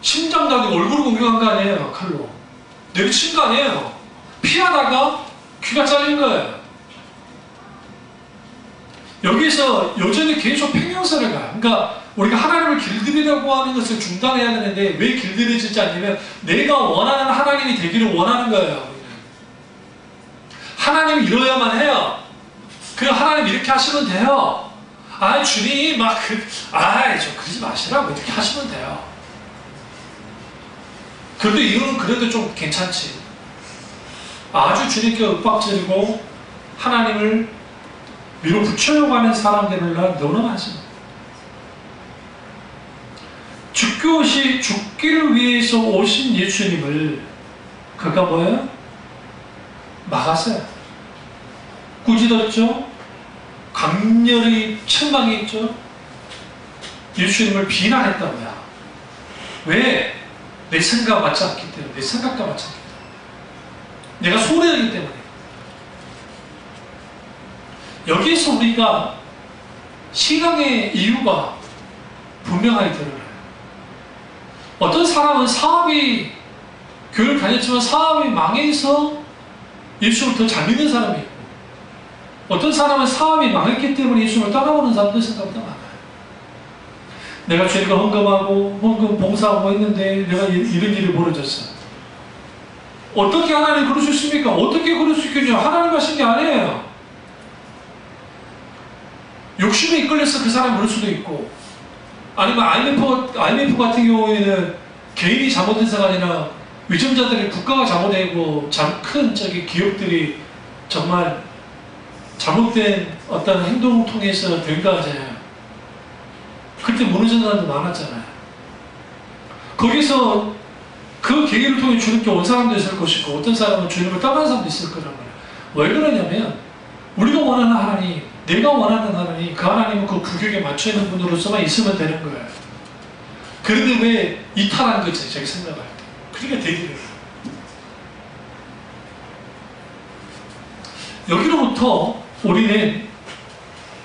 심장 나고 얼굴을 공격한 거 아니에요. 칼로 내리친 거 아니에요. 피하다가 귀가 잘린 거예요. 여기서 여전히 계속 팽명설을 가요. 그러니까 우리가 하나님을 길들이려고 하는 것을 중단해야 되는데 왜 길들여지지 않냐면 내가 원하는 하나님이 되기를 원하는 거예요. 하나님이 이러야만 해요. 그 하나님 이렇게 하시면 돼요. 아 주님 막 좀 그러지 마시라고 이렇게 하시면 돼요. 그래도 이거는 그래도 좀 괜찮지. 아주 주님께 윽박지르고 하나님을 밀어붙이려고 하는 사람들을 너무 많습니다. 죽기를 위해서 오신 예수님을 그가 뭐예요? 막았어요. 꾸짖었죠. 강렬히 책망했죠. 예수님을 비난했다고요. 왜? 내 생각 맞지 않기 때문에. 내 생각과 맞지 않기 때문에. 내가 소리하기 때문에. 여기서 우리가 신앙의 이유가 분명하게 드러나요. 어떤 사람은 사업이 교회를 다녔지만 사업이 망해서 예수를 더 잘 믿는 사람이 있고 어떤 사람은 사업이 망했기 때문에 예수를 따라오는 사람들 생각보다 많아요. 내가 죄가 헌금하고 헌금 봉사하고 했는데 내가 이런 일이 벌어졌어. 어떻게 하나님 그럴 수 있습니까? 어떻게 그럴 수 있겠냐? 하나님 하신 게 아니에요. 욕심에 이끌려서 그 사람 그럴 수도 있고 아니면 IMF 같은 경우에는 개인이 잘못해서가 아니라 위정자들이 국가가 잘못되고 큰 기업들이 정말 잘못된 어떤 행동을 통해서 된 거잖아요. 그때 무너진 사람도 많았잖아요. 거기서 그 계기를 통해 주님께 온 사람도 있을 것이고 어떤 사람은 주님을 떠난 사람도 있을 거란 말이에요. 왜 그러냐면 우리가 원하는 하나님, 내가 원하는 하나님, 그 하나님은 그 구격에 맞춰 있는 분으로서만 있으면 되는 거예요. 그런데 왜 이탈한 거지? 자기 생각할 때. 그러니까 되기를. 여기로부터 우리는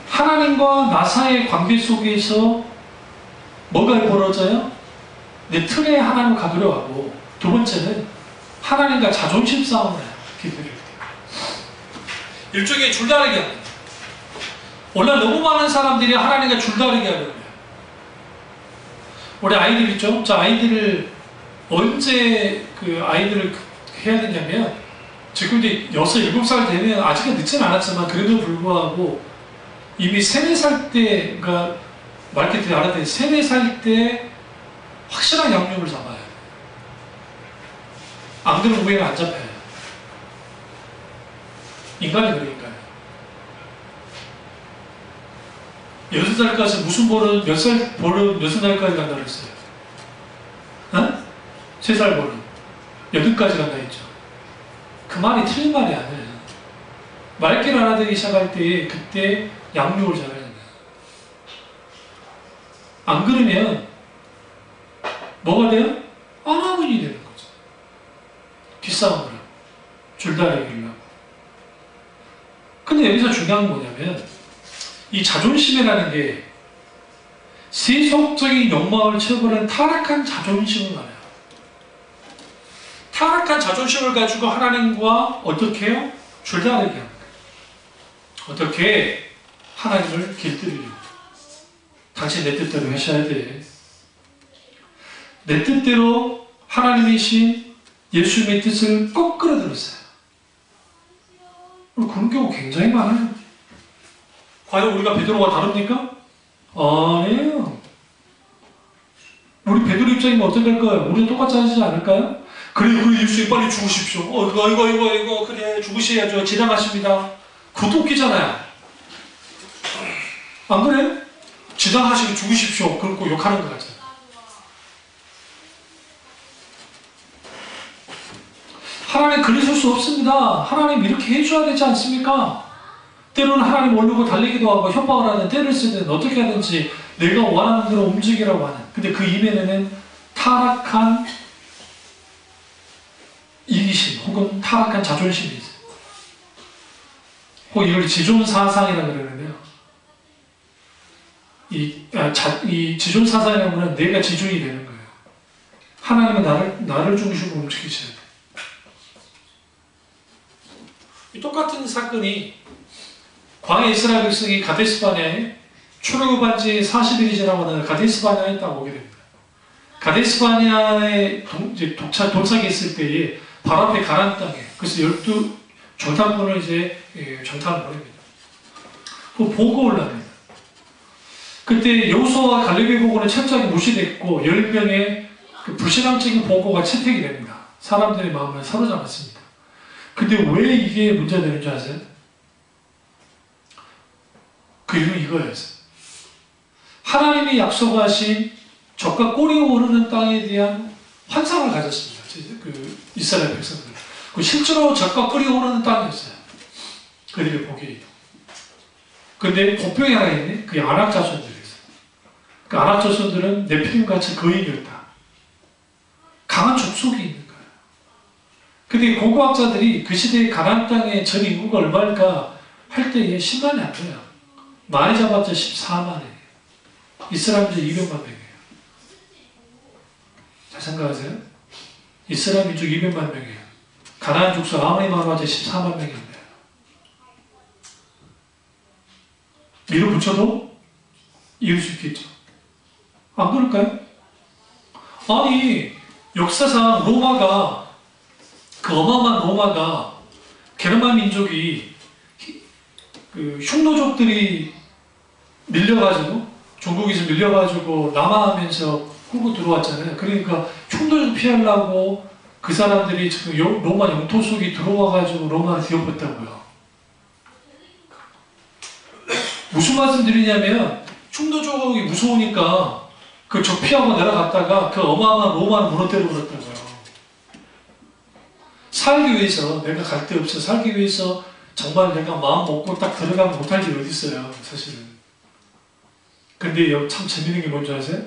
하나님과 나 사이의 관계 속에서 뭐가 벌어져요? 내 틀에 하나님을 가두려 하고 두 번째는 하나님과 자존심 싸움을 해요. 기도를 때. 일종의 줄다리기 합니다. 원래 너무 많은 사람들이 하나님과 줄다리기 하려고 해요. 우리 아이들 있죠? 저 아이들을 언제 그 아이들을 해야 되냐면 지금 이제 6, 7살 되면 아직은 늦진 않았지만 그래도 불구하고 이미 3, 4살 때 그러니까 마케팅 알아야 돼. 3, 4살 때 확실한 양육을 잡아야 돼. 안 그러면 우애가 안 잡혀요. 인간이 그러니까요. 6살까지 무슨 버릇, 몇 살까지 간다 그랬어요? 3살 버릇. 8까지 간다 했죠. 그 말이 틀린 말이 아니에요. 말귀를 알아듣기 시작할 때 그때 양육을 잘해야 돼요. 안 그러면 뭐가 돼요? 아나문이 되는 거죠. 뒷싸움을 하고 줄다리기를 하고. 근데 여기서 중요한 건 뭐냐면 이 자존심이라는 게 세속적인 욕망을 채워버리는 타락한 자존심을 말해요. 타락한 자존심을 가지고 하나님과 어떻게 해요? 줄다리기 합니다. 어떻게 하나님을 길들이려고. 당신 내 뜻대로 하셔야 돼. 내 뜻대로 하나님이신 예수님의 뜻을 거꾸로 들었어요. 그런 경우 굉장히 많아요. 과연 우리가 베드로와 다릅니까? 아니에요. 우리 베드로 입장이면 어떻게 될까요? 우리는 똑같이 하시지 않을까요? 그래, 예수님 빨리 죽으십시오. 이거, 그래, 죽으셔야죠. 지나가십니다. 그것도 웃기잖아요. 안 그래? 지나가시고 죽으십시오. 그러고 욕하는 거 같아요. 하나님 그러실 수 없습니다. 하나님 이렇게 해줘야 되지 않습니까? 때로는 하나님 모르고 달리기도 하고 협박을 하든 때를 쓰든 어떻게 하든지 내가 원하는 대로 움직이라고 하는, 근데 그 이면에는 타락한 이기심 혹은 타락한 자존심이 있어요. 혹은 이걸 지존사상이라고 그러는데요. 이 지존사상이라는 것은 내가 지존이 되는 거예요. 하나님은 나를 중심으로 움직이셔야 돼요. 똑같은 사건이 광야 이스라엘 백성이 가데스바네아에 출애굽한 지 40일이 지나고 나서 가데스바네아에 딱 오게 됩니다. 가데스바네아에 도착이 있을 때에 바로 앞에 가나안 땅에, 그래서 12 정탐꾼을 이제 정탐을 보냅니다. 그 보고 올라갑니다. 그때 여호수아와 갈렙의 보고는 철저하게 무시됐고 10명의 그 불신앙적인 보고가 채택이 됩니다. 사람들의 마음을 사로잡았습니다. 근데 왜 이게 문제가 되는 줄 아세요? 그 이유는 이거였어요. 하나님이 약속하신 적과 꼬리 오르는 땅에 대한 환상을 가졌습니다. 그 이스라엘 백성들. 그 실제로 적과 꼬리 오르는 땅이었어요. 그들이 보기에. 근데 복병이 하나 있네. 그게 아낙 자손들이었어요. 그 아낙 자손들은 네피림같이 거인이었다. 강한 족속이 있는 거예요. 근데 고고학자들이 그 시대의 가나안 땅의 전 인구가 얼마일까 할 때에 10만이 안 돼요. 많이 잡았자 14만이에요. 이스라엘들 200만 명이에요. 잘 생각하세요? 이스라엘 민족 200만 명이에요. 가나안 족속 아무리 많아봤자 14만 명인데 밀어붙여도 이길 수 있겠죠. 안 그럴까요? 아니 역사상 로마가, 그 어마어마한 로마가, 게르만 민족이 그 흉노족들이 밀려가지고, 중국에서 밀려가지고 남하하면서 끌고 들어왔잖아요. 그러니까 흉노족 피하려고 그 사람들이 지금 로마 영토 속에 들어와가지고 로마를 뒤엎었다고요. 무슨 말씀 드리냐면 흉노족이 무서우니까 그 적 피하고 내려갔다가 그 어마어마한 로마를 무너뜨려 버렸다고요. 살기 위해서, 내가 갈 데 없어 살기 위해서 정말 내가 마음 먹고 딱 들어가면 못할 일이 어디 있어요, 사실은. 근데 참 재밌는 게 뭔지 아세요?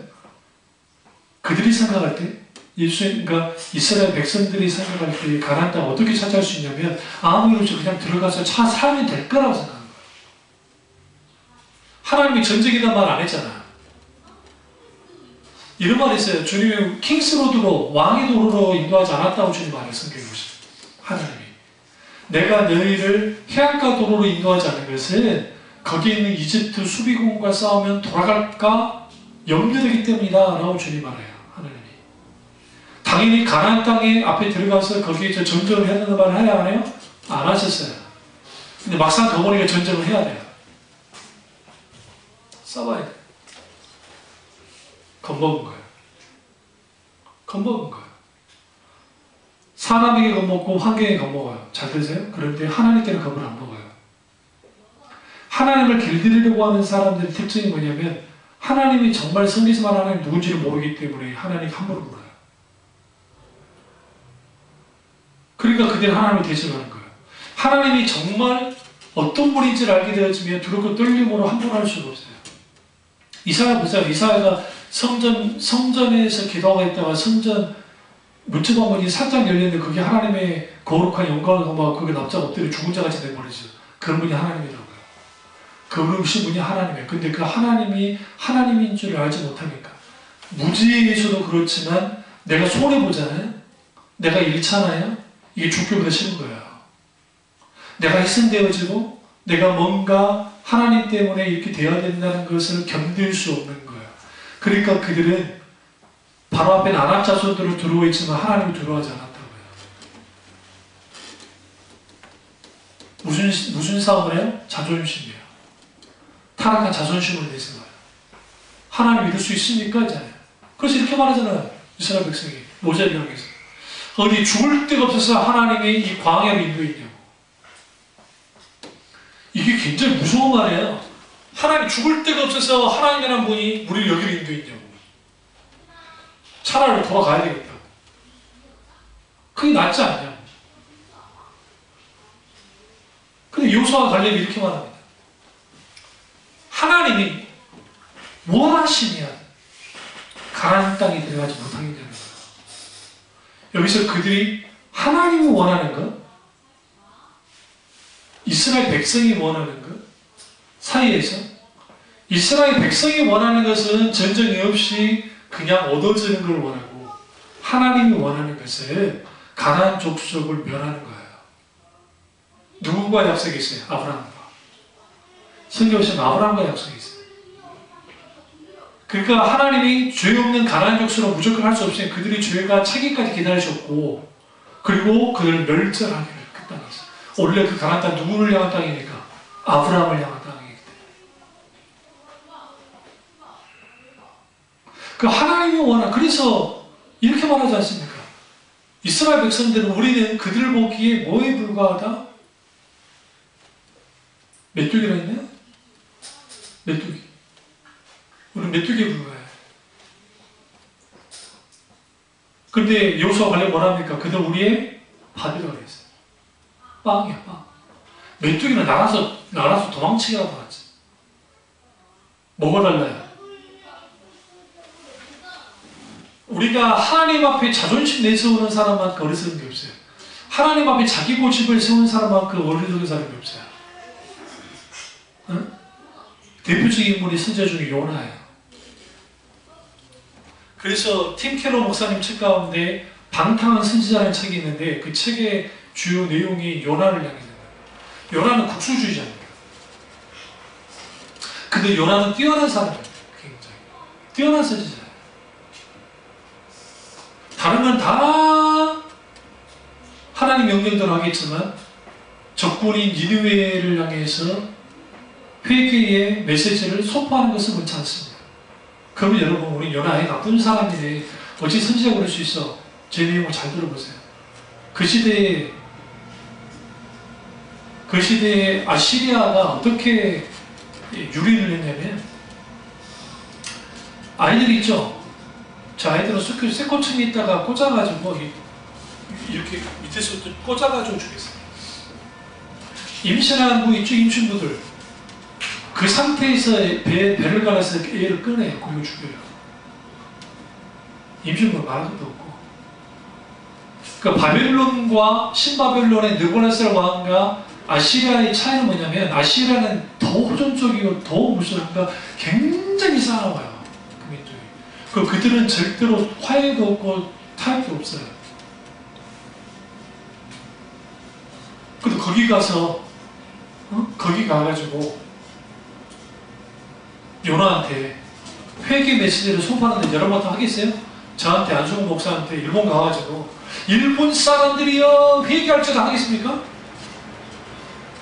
그들이 생각할 때, 그러니까 이스라엘 백성들이 생각할 때 가나안 땅 어떻게 차지할 수 있냐면 아무 일 없이 그냥 들어가서 살면 될 거라고 생각하는 거예요. 하나님이 전쟁이란 말 안 했잖아요. 이런 말이 있어요. 주님이 킹스로드로, 왕의 도로로 인도하지 않았다고 주님 말을 성경에 보시죠. 하나님이 내가 너희를 해안가 도로로 인도하지 않은 것은 거기에 있는 이집트 수비군과 싸우면 돌아갈까 염려되기 때문이다 라고 주님 말해요. 하나님이 당연히 가나안 땅에 앞에 들어가서 거기에 전쟁을 해야 되는 말을 해야 하나요? 안 하셨어요. 근데 막상 거머니가 전쟁을 해야 돼요. 싸워야 돼요. 겁먹은 거예요. 겁먹은 거예요. 사람에게 겁먹고 환경에 겁먹어요. 잘 들으세요? 그런데 하나님께는 겁을 안 먹어요. 하나님을 길들이려고 하는 사람들의 특징이 뭐냐면 하나님이 정말 성기스만 하나님 누군지를 모르기 때문에 하나님 함부로 물어요. 그러니까 그들은 하나님을 대적하는 거예요. 하나님이 정말 어떤 분인지를 알게 되었으면 두렵고 떨림으로 함부로 할 수가 없어요. 이사야 보세요. 이사야가 성전에서 기도하고 있다가 성전 문지방문이 살짝 열렸는데 그게 하나님의 거룩한 영광을 담아 그게 납작 엎드려 죽은 자같이 돼버리죠. 그런 분이 하나님이라고요. 그러신 분이 하나님이에요. 근데 그 하나님이 하나님인 줄 알지 못하니까 무지에서도 그렇지만 내가 손해보잖아요. 내가 잃잖아요. 이게 죽기보다 싫은 거예요. 내가 희생되어지고 내가 뭔가 하나님 때문에 이렇게 되어야 된다는 것을 견딜 수 없는 거예요. 그러니까 그들은 바로 앞에 아낙 자손들을 두려워 있지만 하나님을 두려워하지 않았다고요. 무슨 싸움을 해요? 자존심이에요. 타락한 자존심을 내세워요. 하나님 믿을 수 있습니까? 하잖아요. 그래서 이렇게 말하잖아요. 이스라엘 백성이 모세를 향해서 어디 죽을 데가 없어서 하나님이 이 광야를 인도했냐고. 이게 굉장히 무서운 말이에요. 하나님 죽을 데가 없어서 하나님이라는 분이 우리를 여기로 인도했냐고. 차라리 돌아가야 되겠다. 그게 낫지 않냐고. 근데 여호수아와 갈렙이 이렇게 말합니다. 하나님이 원하시면 가나안 땅에 들어가지 못하겠냐는 거예요. 여기서 그들이 하나님이 원하는 것, 이스라엘 백성이 원하는 것 사이에서 이스라엘 백성이 원하는 것은 전쟁이 없이 그냥 얻어지는 걸 원하고 하나님이 원하는 것을 가나안 족속을 멸하는 거예요. 누구와 약속이 있어요? 아브라함과. 성경에 보시면 아브라함과 약속이 있어요. 그러니까 하나님이 죄 없는 가나안 족속으로 무조건 할 수 없으니 그들이 죄가 차기까지 기다리셨고 그리고 그들을 멸절하기를 그 땅에서. 원래 그 가나안 땅 누구를 향한 땅이니까? 아브라함을 향한 땅이기 때문에. 그 하나님이 원한, 그래서 이렇게 말하지 않습니까? 이스라엘 백성들은 우리는 그들 보기에 뭐에 불과하다? 메뚜기라 했나요? 메뚜기. 우리는 메뚜기에 불과해. 그런데 여호수아 관련 뭐랍니까? 그들 우리의 밥이라고 그랬어요. 빵이야, 빵. 메뚜기는 날아서 도망치기라도 하지. 뭐가 달라요? 우리가 하나님 앞에 자존심 내세우는 사람만큼 어리석은 게 없어요. 하나님 앞에 자기 고집을 세우는 사람만큼 어리석은 사람이 없어요. 응? 대표적인 인물이 선지자 중에 요나예요. 그래서 팀 켈러 목사님 책 가운데 방탕한 선지자라는 책이 있는데 그 책의 주요 내용이 요나를 향해 있는 거예요. 요나는 국수주의자입니다. 근데 요나는 뛰어난 사람이에요. 굉장히 뛰어난 선지자예요. 다른 건 다 하나님 명령대로 하겠지만 적군인 니느웨를 향해서 회개의 메시지를 선포하는 것은 그렇지 않습니다. 그러면 여러분, 우리 요나의 나쁜 사람인데 어찌 선지자가 그럴 수 있어? 제 내용을 잘 들어보세요. 그 시대에 아시리아가 어떻게 유린을 했냐면, 아이들 있죠? 저 아이들은 쇠꼬층에 있다가 꽂아가지고 이렇게 밑에서부터 꽂아가지고 죽였어요. 임신한 부 있죠? 임신부들. 그 상태에서 배를 갈아서 애를 꺼내요. 그리고 죽여요. 임신부는 말할 것도 없고. 그러니까 바벨론과 신바벨론의 느부갓네살 왕과 아시리아의 차이는 뭐냐면, 아시리아는 더 호전적이고 더 무서우니까 굉장히 싸워요. 그 민족이. 그들은 절대로 화해도 없고 타협도 없어요. 근데 거기 가가지고 요나한테 회개 메시지를 선포하는데 여러분도 하겠어요? 저한테 안승훈 목사한테 일본 가가지고 일본 사람들이요 회개할 줄 하겠습니까?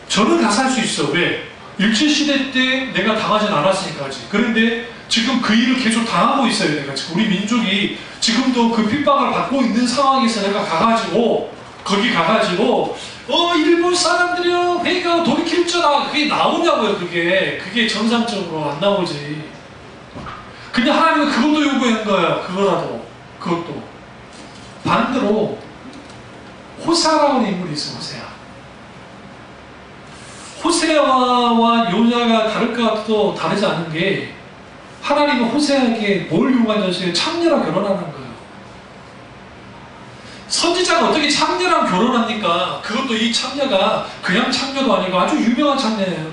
저는 다 살 수 있어. 왜? 일제시대 때 내가 당하진 않았으니까 아직. 그런데 지금 그 일을 계속 당하고 있어요. 내가 지금 우리 민족이 지금도 그 핍박을 받고 있는 상황에서 내가 거기 가가지고 일본 사람들이요 회개하고 돌이킬 줄 알아. 그게 나오냐고요. 그게 정상적으로 안 나오지. 근데 하나님은 그것도 요구한 거예요. 그것도 반대로 호세아라는 인물이 있어. 호세아와 요나가 다를까도 다르지 않은 게, 하나님은 호세아에게 뭘 요구하냐면 창녀랑 결혼하는 거예요. 선지자가 어떻게 창녀랑 결혼합니까? 그것도 이 창녀가 그냥 창녀도 아니고 아주 유명한 창녀예요.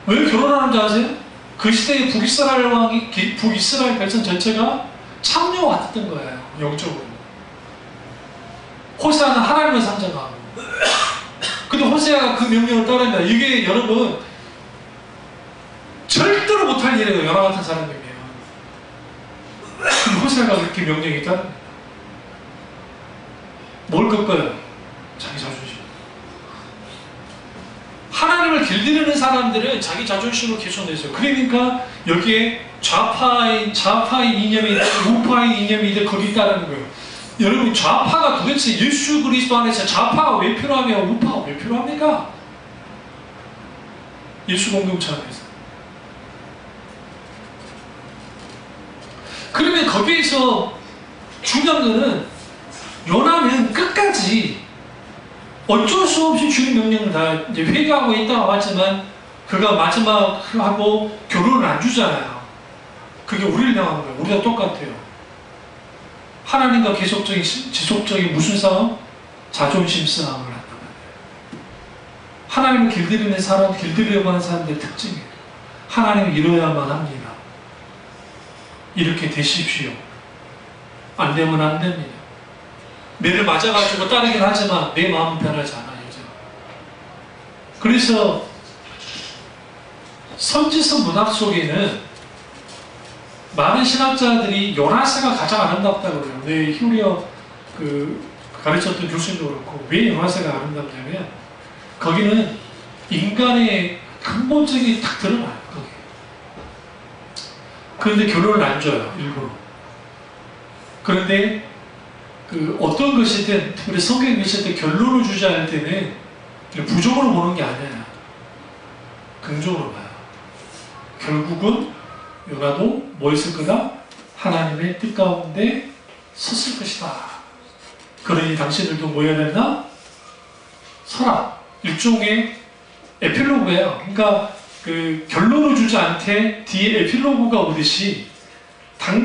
왜 결혼하는지 아세요? 그 시대의 북이스라엘 백성 전체가 창녀와 같았던 거예요. 영적으로. 호세아는 하나님을 상징하고. 근데 호세아가 그 명령을 따릅니다. 이게 여러분 절대로 못할 일이에요. 요나 같은 사람에게. 호세아가 그렇게 명령이 따릅니다. 뭘 꺾어요? 자기 자존심. 하나님을 길들이는 사람들은 자기 자존심을 계속 내세요. 그러니까 여기에 좌파의 이념이 있고 우파의 이념이 있는데 거기 따르는 거예요. 여러분, 좌파가 도대체 예수 그리스도 안에서 좌파가 왜 필요하며 우파가 왜 필요합니까? 예수 공동체 안에서. 그러면 거기에서 중요한 거는 요나는 끝까지 어쩔 수 없이 주님 명령을 다 이제 회개하고 있다고 하지만 그가 마지막하고 결론을 안 주잖아요. 그게 우리를 향한 거예요. 우리가 똑같아요. 하나님과 계속적인 지속적인 무슨 싸움? 자존심 싸움을 한단 말이에요. 하나님을 길들이는 사람, 길들이려고 하는 사람들의 특징이에요. 하나님을 이뤄야만 합니다. 이렇게 되십시오. 안 되면 안 됩니다. 매를 맞아가지고 따르긴 하지만 내 마음은 변하지 않아요. 그래서 선지서 문학 속에는 많은 신학자들이 요나서가 가장 아름답다고 그래요. 내 히브리어 가르쳤던 교수님도 그렇고 왜 요나서가 아름답냐면 거기는 인간의 근본적인 딱 드러나요. 거기. 그런데 결론을 안 줘요. 일부러. 그런데 어떤 것이든 특별히 성경 것이든 결론을 주지 않을 때는 부정으로 보는 게 아니야. 긍정으로 봐요. 결국은 요나도 뭐 했을 거다? 하나님의 뜻 가운데 섰을 것이다. 그러니 당신들도 뭐 해야 된다? 서라. 일종의 에필로그예요. 그러니까 결론을 주지 않되 뒤에 에필로그가 오듯이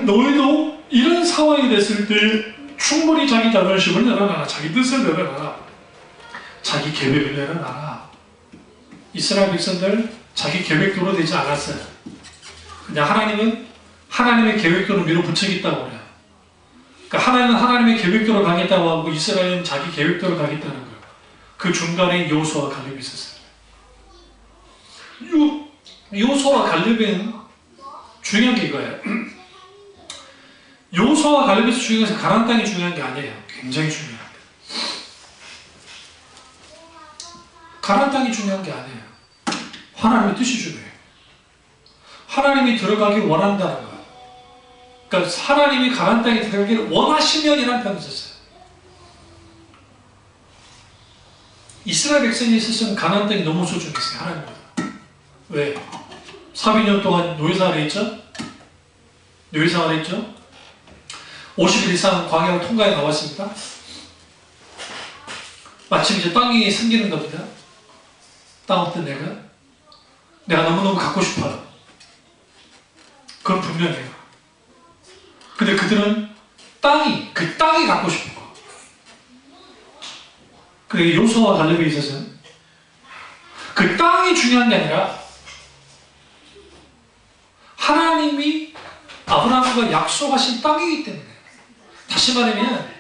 너희도 이런 상황이 됐을 때 충분히 자기 자존심을 내려놔라. 자기 뜻을 내려놔라. 자기 계획을 내려놔라. 이스라엘 백성들 자기 계획대로 되지 않았어요. 그냥 하나님은 하나님의 계획대로 밀어붙이겠다고 그래요. 그러니까 하나님은 하나님의 계획대로 가겠다고 하고 이스라엘은 자기 계획대로 가겠다는 거예요. 그 중간에 여호수아와 갈렙이 있었어요. 여호수아와 갈렙은 중요한 게 이거예요. 여호수아와 갈렙에서 중요한 것은 가나안 땅이 중요한 게 아니에요. 굉장히 중요합니다. 가나안 땅이 중요한 게 아니에요. 하나님의 뜻이 중요해요. 하나님이 들어가길 원한다는 거예요. 그러니까 하나님이 가나안 땅에 들어가길 원하시면이라는 표현이 있었어요. 이스라엘 백성에 있어서는 가나안 땅이 너무 소중했어요. 하나님보다. 왜? 40년 동안 노예생활을 했죠? 노예생활을 했죠? 50일 이상 광야를 통과해 나왔습니다. 마침 이제 땅이 생기는 겁니다. 땅 없던 내가 너무너무 갖고 싶어요. 그건 분명해요. 근데 그들은 그 땅이 갖고 싶은 거. 그래, 여호수아와 갈렙에 있어서는 그 땅이 중요한 게 아니라 하나님이 아브라함과 약속하신 땅이기 때문에, 다시 말하면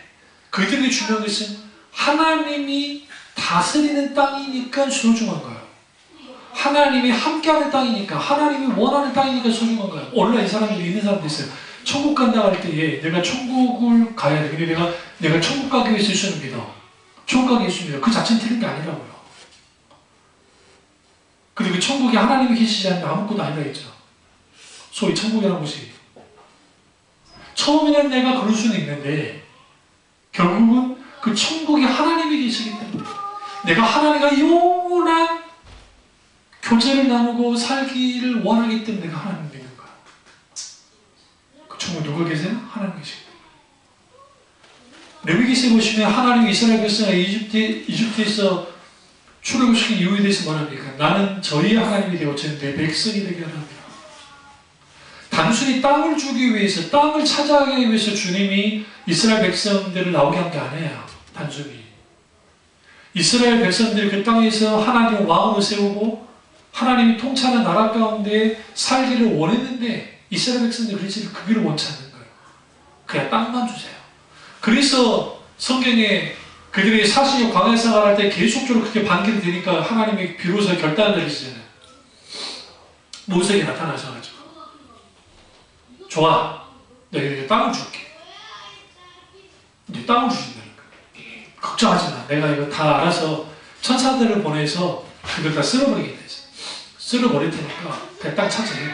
그들에게 중요한 것은 하나님이 다스리는 땅이니까 소중한 거예요. 하나님이 함께하는 땅이니까, 하나님이 원하는 땅이니까 소중한 거예요. 오늘날 이 사람들이 있는 사람도 있어요. 천국 간다고 할 때에 내가 천국을 가야 돼. 근데 내가 천국 가기 위해서 예수를 믿어. 천국 가기 위해서 믿어. 그 자체는 틀린 게 아니라고요. 근데 그 천국에 하나님이 계시지 않으면 아무것도 아니라 했죠. 소위 천국이라는 것이. 처음에는 내가 그럴 수는 있는데 결국은 그 천국에 하나님이 계시기 때문에 내가 하나님과 영원한 교제를 나누고 살기를 원하기 때문에 내가 하나님을 믿는 거야. 그 천국 누가 계세요? 하나님 계십니다. 레위기서에 보시면 하나님이 이스라엘 백성을 이집트에서 출애굽시킨 이유에 대해서 말합니까? 나는 저희 하나님이 되어 저는 내 백성이 되게 하랍니다. 단순히 땅을 주기 위해서, 땅을 차지하기 위해서 주님이 이스라엘 백성들을 나오게 한 게 아니에요. 단순히. 이스라엘 백성들이 그 땅에서 하나님의 왕으로 세우고 하나님이 통치하는 나라 가운데 살기를 원했는데 이스라엘 백성들이 그렇지 그 길을 원치 않는 거예요. 그냥 땅만 주세요. 그래서 성경에 그들이 40년 광야 생활할 때 계속적으로 그렇게 반기를 되니까 하나님이 비로소 결단을 내리시잖아요. 모세에게 나타나셔가지고 좋아, 내가 이제 땅을 줄게. 이제 땅을 주신다니까. 걱정하지 마. 내가 이거 다 알아서 천사들을 보내서 그걸 다 쓸어버리게 되지. 쓸어버릴 테니까 그냥 딱 찾아요.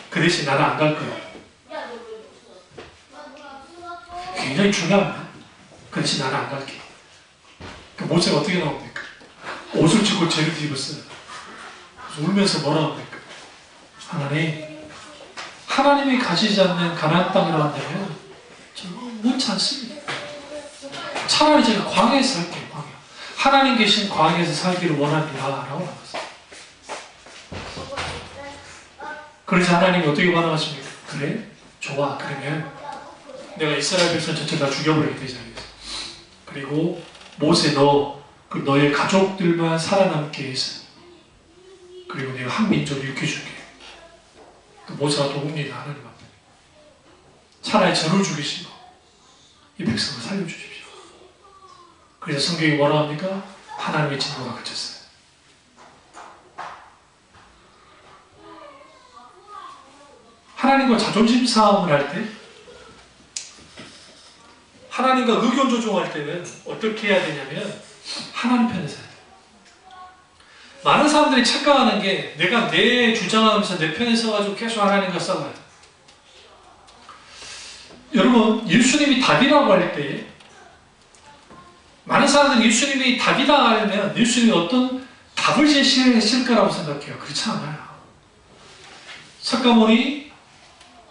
그 대신 나는 안 갈 거야. 굉장히 중요합니다. 그 대신 나는 안 갈게. 그 모세가 어떻게 나옵니까? 옷을 찢고 죄를 입었어요. 울면서 뭐라 합니까? 하나님이 가시지 않는 가나안 땅이라고 한다면 저는 원치 않습니다. 차라리 제가 광야에서 살게요. 광야. 하나님 계신 광야에서 살기를 원합니다. 라고 나왔어요. 그래서 하나님이 어떻게 반응하십니까? 그래? 좋아. 그러면 내가 이스라엘 백성 전체 다 죽여버리게 되지 않겠어. 그리고 모세 너의 가족들만 살아남게 해서 그리고 내가 한 민족을 일으켜줄게. 그 모세가 도웁니다. 하나님 앞에. 차라리 저를 죽이시고 이 백성을 살려주십시오. 그래서 성경이 뭐라 합니까? 하나님의 진노가 그쳤어요. 하나님과 자존심 싸움을 할 때, 하나님과 의견 조종할 때는 어떻게 해야 되냐면 하나님 편에서 해야 돼요. 많은 사람들이 착각하는 게 내가 내 주장하면서 내 편에 서가지고 계속 하나님과 싸워야 돼요. 여러분, 예수님이 답이라고 할 때 많은 사람들은 예수님이 답이다 하면 예수님이 어떤 답을 제시했을 거라고 생각해요. 그렇지 않아요. 석가모니,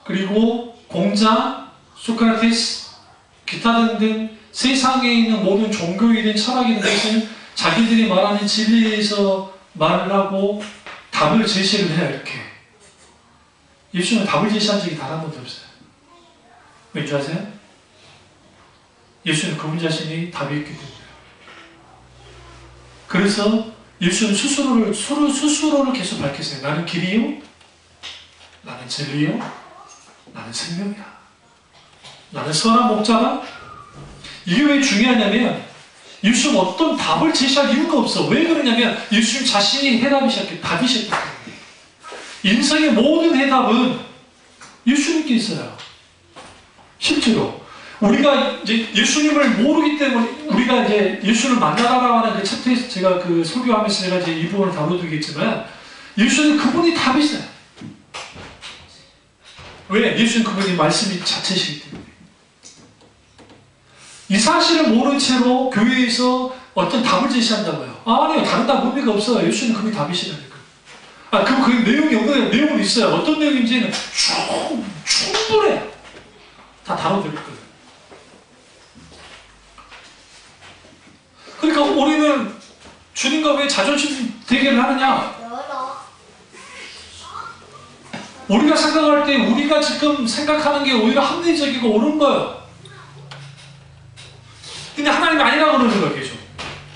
그리고 공자, 소크라테스, 기타 등등 세상에 있는 모든 종교이든 철학이든 것은 자기들이 말하는 진리에서 말을 하고 답을 제시를 해야 이렇게. 예수님은 답을 제시한 적이 단 한 번도 없어요. 왠지 아세요? 예수는 그분 자신이 답이 있기 때문에. 그래서 예수는 스스로를 계속 밝혔어요. 나는 길이요, 나는 진리요, 나는 생명이야. 나는 선한 목자다. 이게 왜 중요하냐면 예수는 어떤 답을 제시할 이유가 없어. 왜 그러냐면 예수님 자신이 해답이셨기, 답이셨기 때문에. 인생의 모든 해답은 예수님께 있어요. 실제로 우리가 이제 예수님을 모르기 때문에 우리가 이제 예수를 만나라고 하는 그 챕터에서 제가 그 설교하면서 제가 이제 이 부분을 다뤄두겠지만 예수님 그분이 답이세요. 왜? 예수님 그분이 말씀이 자체시기 때문에. 이 사실을 모른 채로 교회에서 어떤 답을 제시한다고요. 아니요, 다른 답 의미가 없어요. 예수님 그분이 답이시라니까. 그 내용이 없는 내용은 있어요. 어떤 내용인지는 충분해. 다 다뤄드릴 거예요. 그러니까 우리는 주님과 왜 자존심 대결을 하느냐? 우리가 생각할 때 우리가 지금 생각하는 게 오히려 합리적이고 옳은 거예요. 근데 하나님이 아니라고 그러는 거예요, 계속.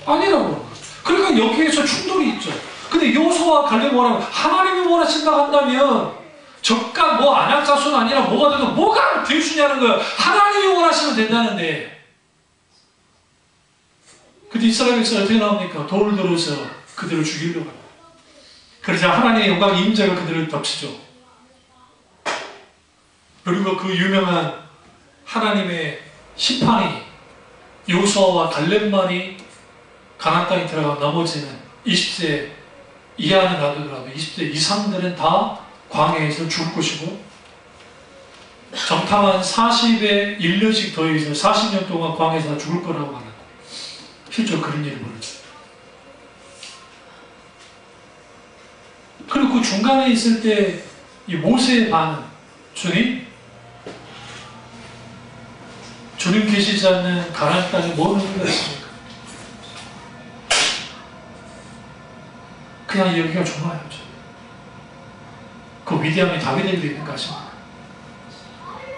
아니라고 그러는 거예요. 그러니까 여기에서 충돌이 있죠. 근데 여호수아와 갈렙이 뭐라면 하나님이 뭐라 생각한다면 적각 안약자손 아니라 뭐가 돼도 뭐가 되주냐는 거예요. 하나님이 원하시면 된다는데. 근데 이스라엘에서 어떻게 나옵니까? 돌을 들어서 그들을 죽이려고 합니다. 그래서 하나님의 영광 임재가 그들을 덮치죠. 그리고 그 유명한 하나님의 심판이 여호수아와 갈렙만이 가나안 땅에 들어가 나머지는 20세 이하는 놔두더라도 20세 이상들은 다 광야에서 죽을 것이고 정탐한 40에 1년씩 더해서 40년 동안 광야에서 다 죽을 거라고 하는 실제로 그런 일이 벌어져요. 그리고 그 중간에 있을 때 이 모세의 반응, 주님 계시지 않는 가나안 땅에 뭔 의미가 있습니까? 그냥 여기가 좋아요. 그 위대함이 다윗에게도 있는 거 아십니까?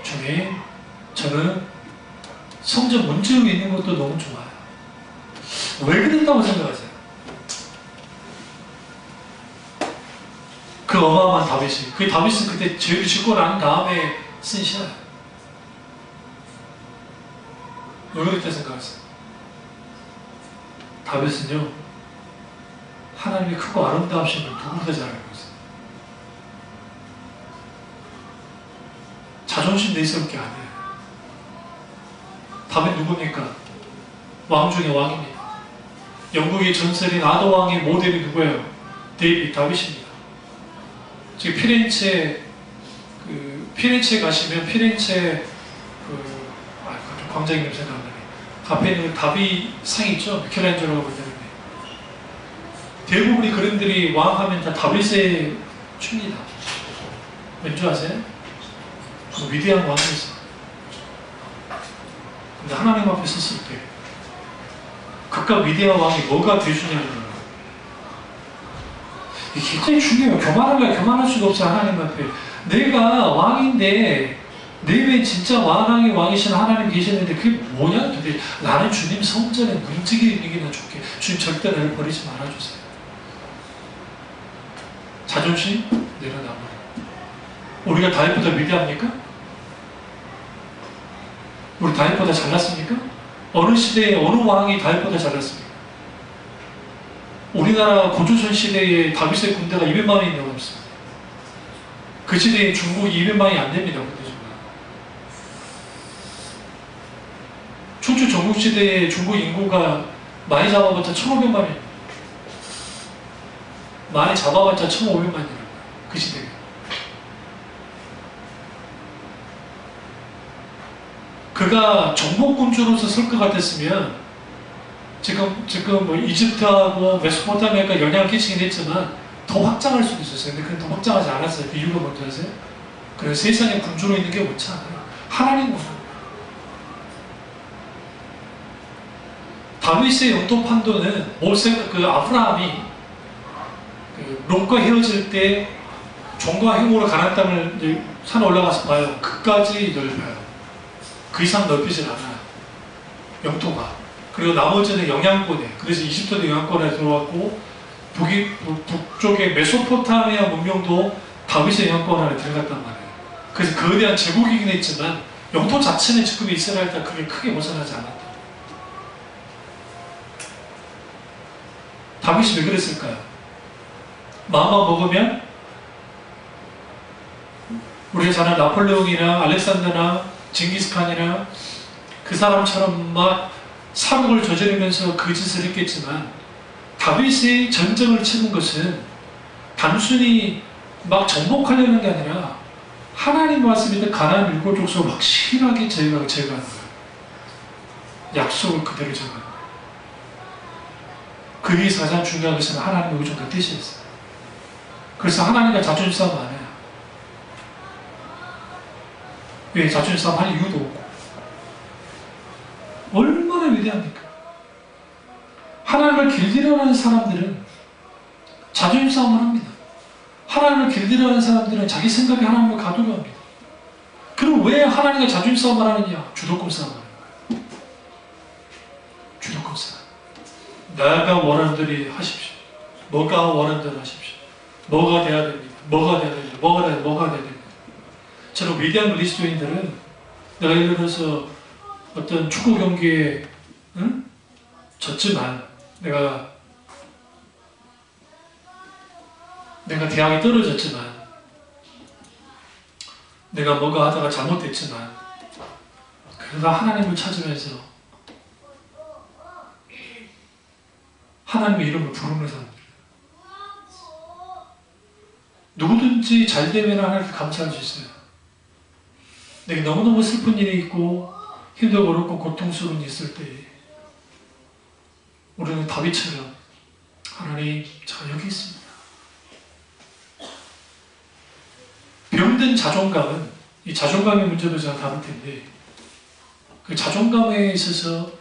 주님, 저는 성전 문지역에 있는 것도 너무 좋아요. 왜 그랬다고 생각하세요? 그 어마어마한 다윗이, 그 다윗은 그때 죄를 짓고 난 다음에 쓴 시나요. 왜 그랬다 생각하세요? 다윗은요, 하나님의 크고 아름다우심을 누구보다 잘 알고 있어요. 자존심 내세울 게 아니에요. 다윗 누굽니까? 왕 중에 왕입니다. 영국의 전설인 아더왕의 모델이 누구예요? 다윗입니다. 지금 피렌체에 가시면 피렌체 광장 이름 생각 안 나네. 앞에 있는 다윗 상 있죠? 미켈란젤로가 만드는데 대부분의 그림들이 왕하면 다 다윗의 춥니다. 왠지 아세요? 그 위대한 왕이었어요. 근데 하나님 앞에 섰을 때 그깟 위대한 왕이 뭐가 되주냐는 거예요. 이게 굉장히 중요해요. 교만할 수가 없어요. 하나님 앞에. 내가 왕인데 내 외에 진짜 왕의 왕이신 하나님 계시는데 그게 뭐냐? 근데 나는 주님 성전에 문지기이기나 좋게 주님 절대 나를 버리지 말아주세요. 자존심 내려놔버려. 우리가 다윗보다 위대합니까? 우리 다윗보다 잘났습니까? 어느 시대에 어느 왕이 다윗보다 잘났습니까? 우리나라 고조선 시대에 다윗의 군대가 200만이 넘었습니다. 그 시대에 중국이 200만이 안 됩니다. 춘추 전국시대에 중국 인구가 많이 잡아봤자 1,500만이에요. 많이 잡아봤자 1,500만이에요. 그 시대에. 그가 정복군주로서 설 것 같았으면 지금 뭐 이집트하고 메소포타미아가 영향을 끼치긴 했지만 더 확장할 수도 있었어요. 근데 그건 더 확장하지 않았어요. 그 이유가 뭔지 아세요? 그래서 세상에 군주로 있는 게 옳지 않아요. 하나님 원합니다. 다윗의 영토 판도는 아브라함이 롯과 헤어질 때 종과 행으로 가나안 땅을 산에 올라가서 봐요. 그까지 넓어요. 그 이상 넓히진 않아요. 영토가. 그리고 나머지는 영향권에. 그래서 이집트도 영향권에 들어왔고 북쪽의 메소포타미아 문명도 다윗의 영향권 안에 들어갔단 말이에요. 그래서 그에 대한 제국이긴 했지만 영토 자체는 지금 이스라엘 땅 그게 크게 벗어나지 않았다. 다윗이 왜 그랬을까요? 마음만 먹으면 우리가 잘 아는 나폴레옹이나 알렉산더나 징기스칸이나 그 사람처럼 막 사륙을 저지르면서 그 짓을 했겠지만 다윗이 전쟁을 치는 것은 단순히 막 정복하려는 게 아니라 하나님 말씀에 가나안 일곱 족속을 확실하게 제거하는 거예요. 약속을 그대로 제거하는 거예요. 그게 가장 중요한 것은 하나님의 의존과 뜻이었어요. 그래서 하나님과 자존심 싸움 안 해요. 왜? 자존심 싸움 할 이유도 없고. 얼마나 위대합니까? 하나님을 길들여가는 사람들은 자존심 싸움을 합니다. 하나님을 길들여가는 사람들은 자기 생각에 하나님을 가두려 합니다. 그럼 왜 하나님과 자존심 싸움을 하느냐? 주도권 싸움을 하는 거예요. 주도권 싸움. 내가 원하는 대로 하십시오. 뭐가 원하는 대로 하십시오. 뭐가 돼야 됩니다. 뭐가 돼야 됩니다. 뭐가 돼야 됩니다. 저는 위대한 그리스도인들은 내가 예를 들어서 어떤 축구 경기에 졌지만 내가 대학에 떨어졌지만 내가 뭐가 하다가 잘못됐지만 그러다 하나님을 찾으면서 하나님의 이름을 부르는 사람들. 누구든지 잘 되면 하나님께 감사할 수 있어요. 내게 너무너무 슬픈 일이 있고 힘들고 어렵고 고통스러운 일이 있을 때 우리는 다윗처럼 하나님 제가 여기 있습니다. 병든 자존감은 이 자존감의 문제도 제가 다룰 텐데 그 자존감에 있어서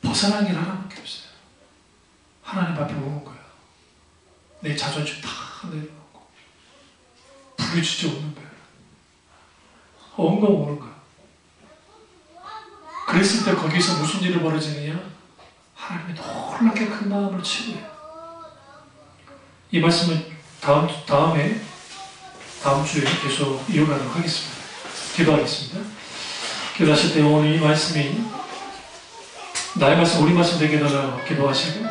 벗어나는 길 하나밖에 없어요. 하나님 앞에 오는 거야. 내 자존심 다 내려놓고 부르짖어 오는 거야. 엉엉 오는 거야. 그랬을 때 거기서 무슨 일이 벌어지느냐? 하나님이 놀랍게 큰 마음을 치유해요. 이 말씀을 다음 주에 계속 이어가도록 하겠습니다. 기도하겠습니다. 기도하실 때 오늘 이 말씀이 나의 말씀, 우리 말씀 되게 해달라고 기도하시고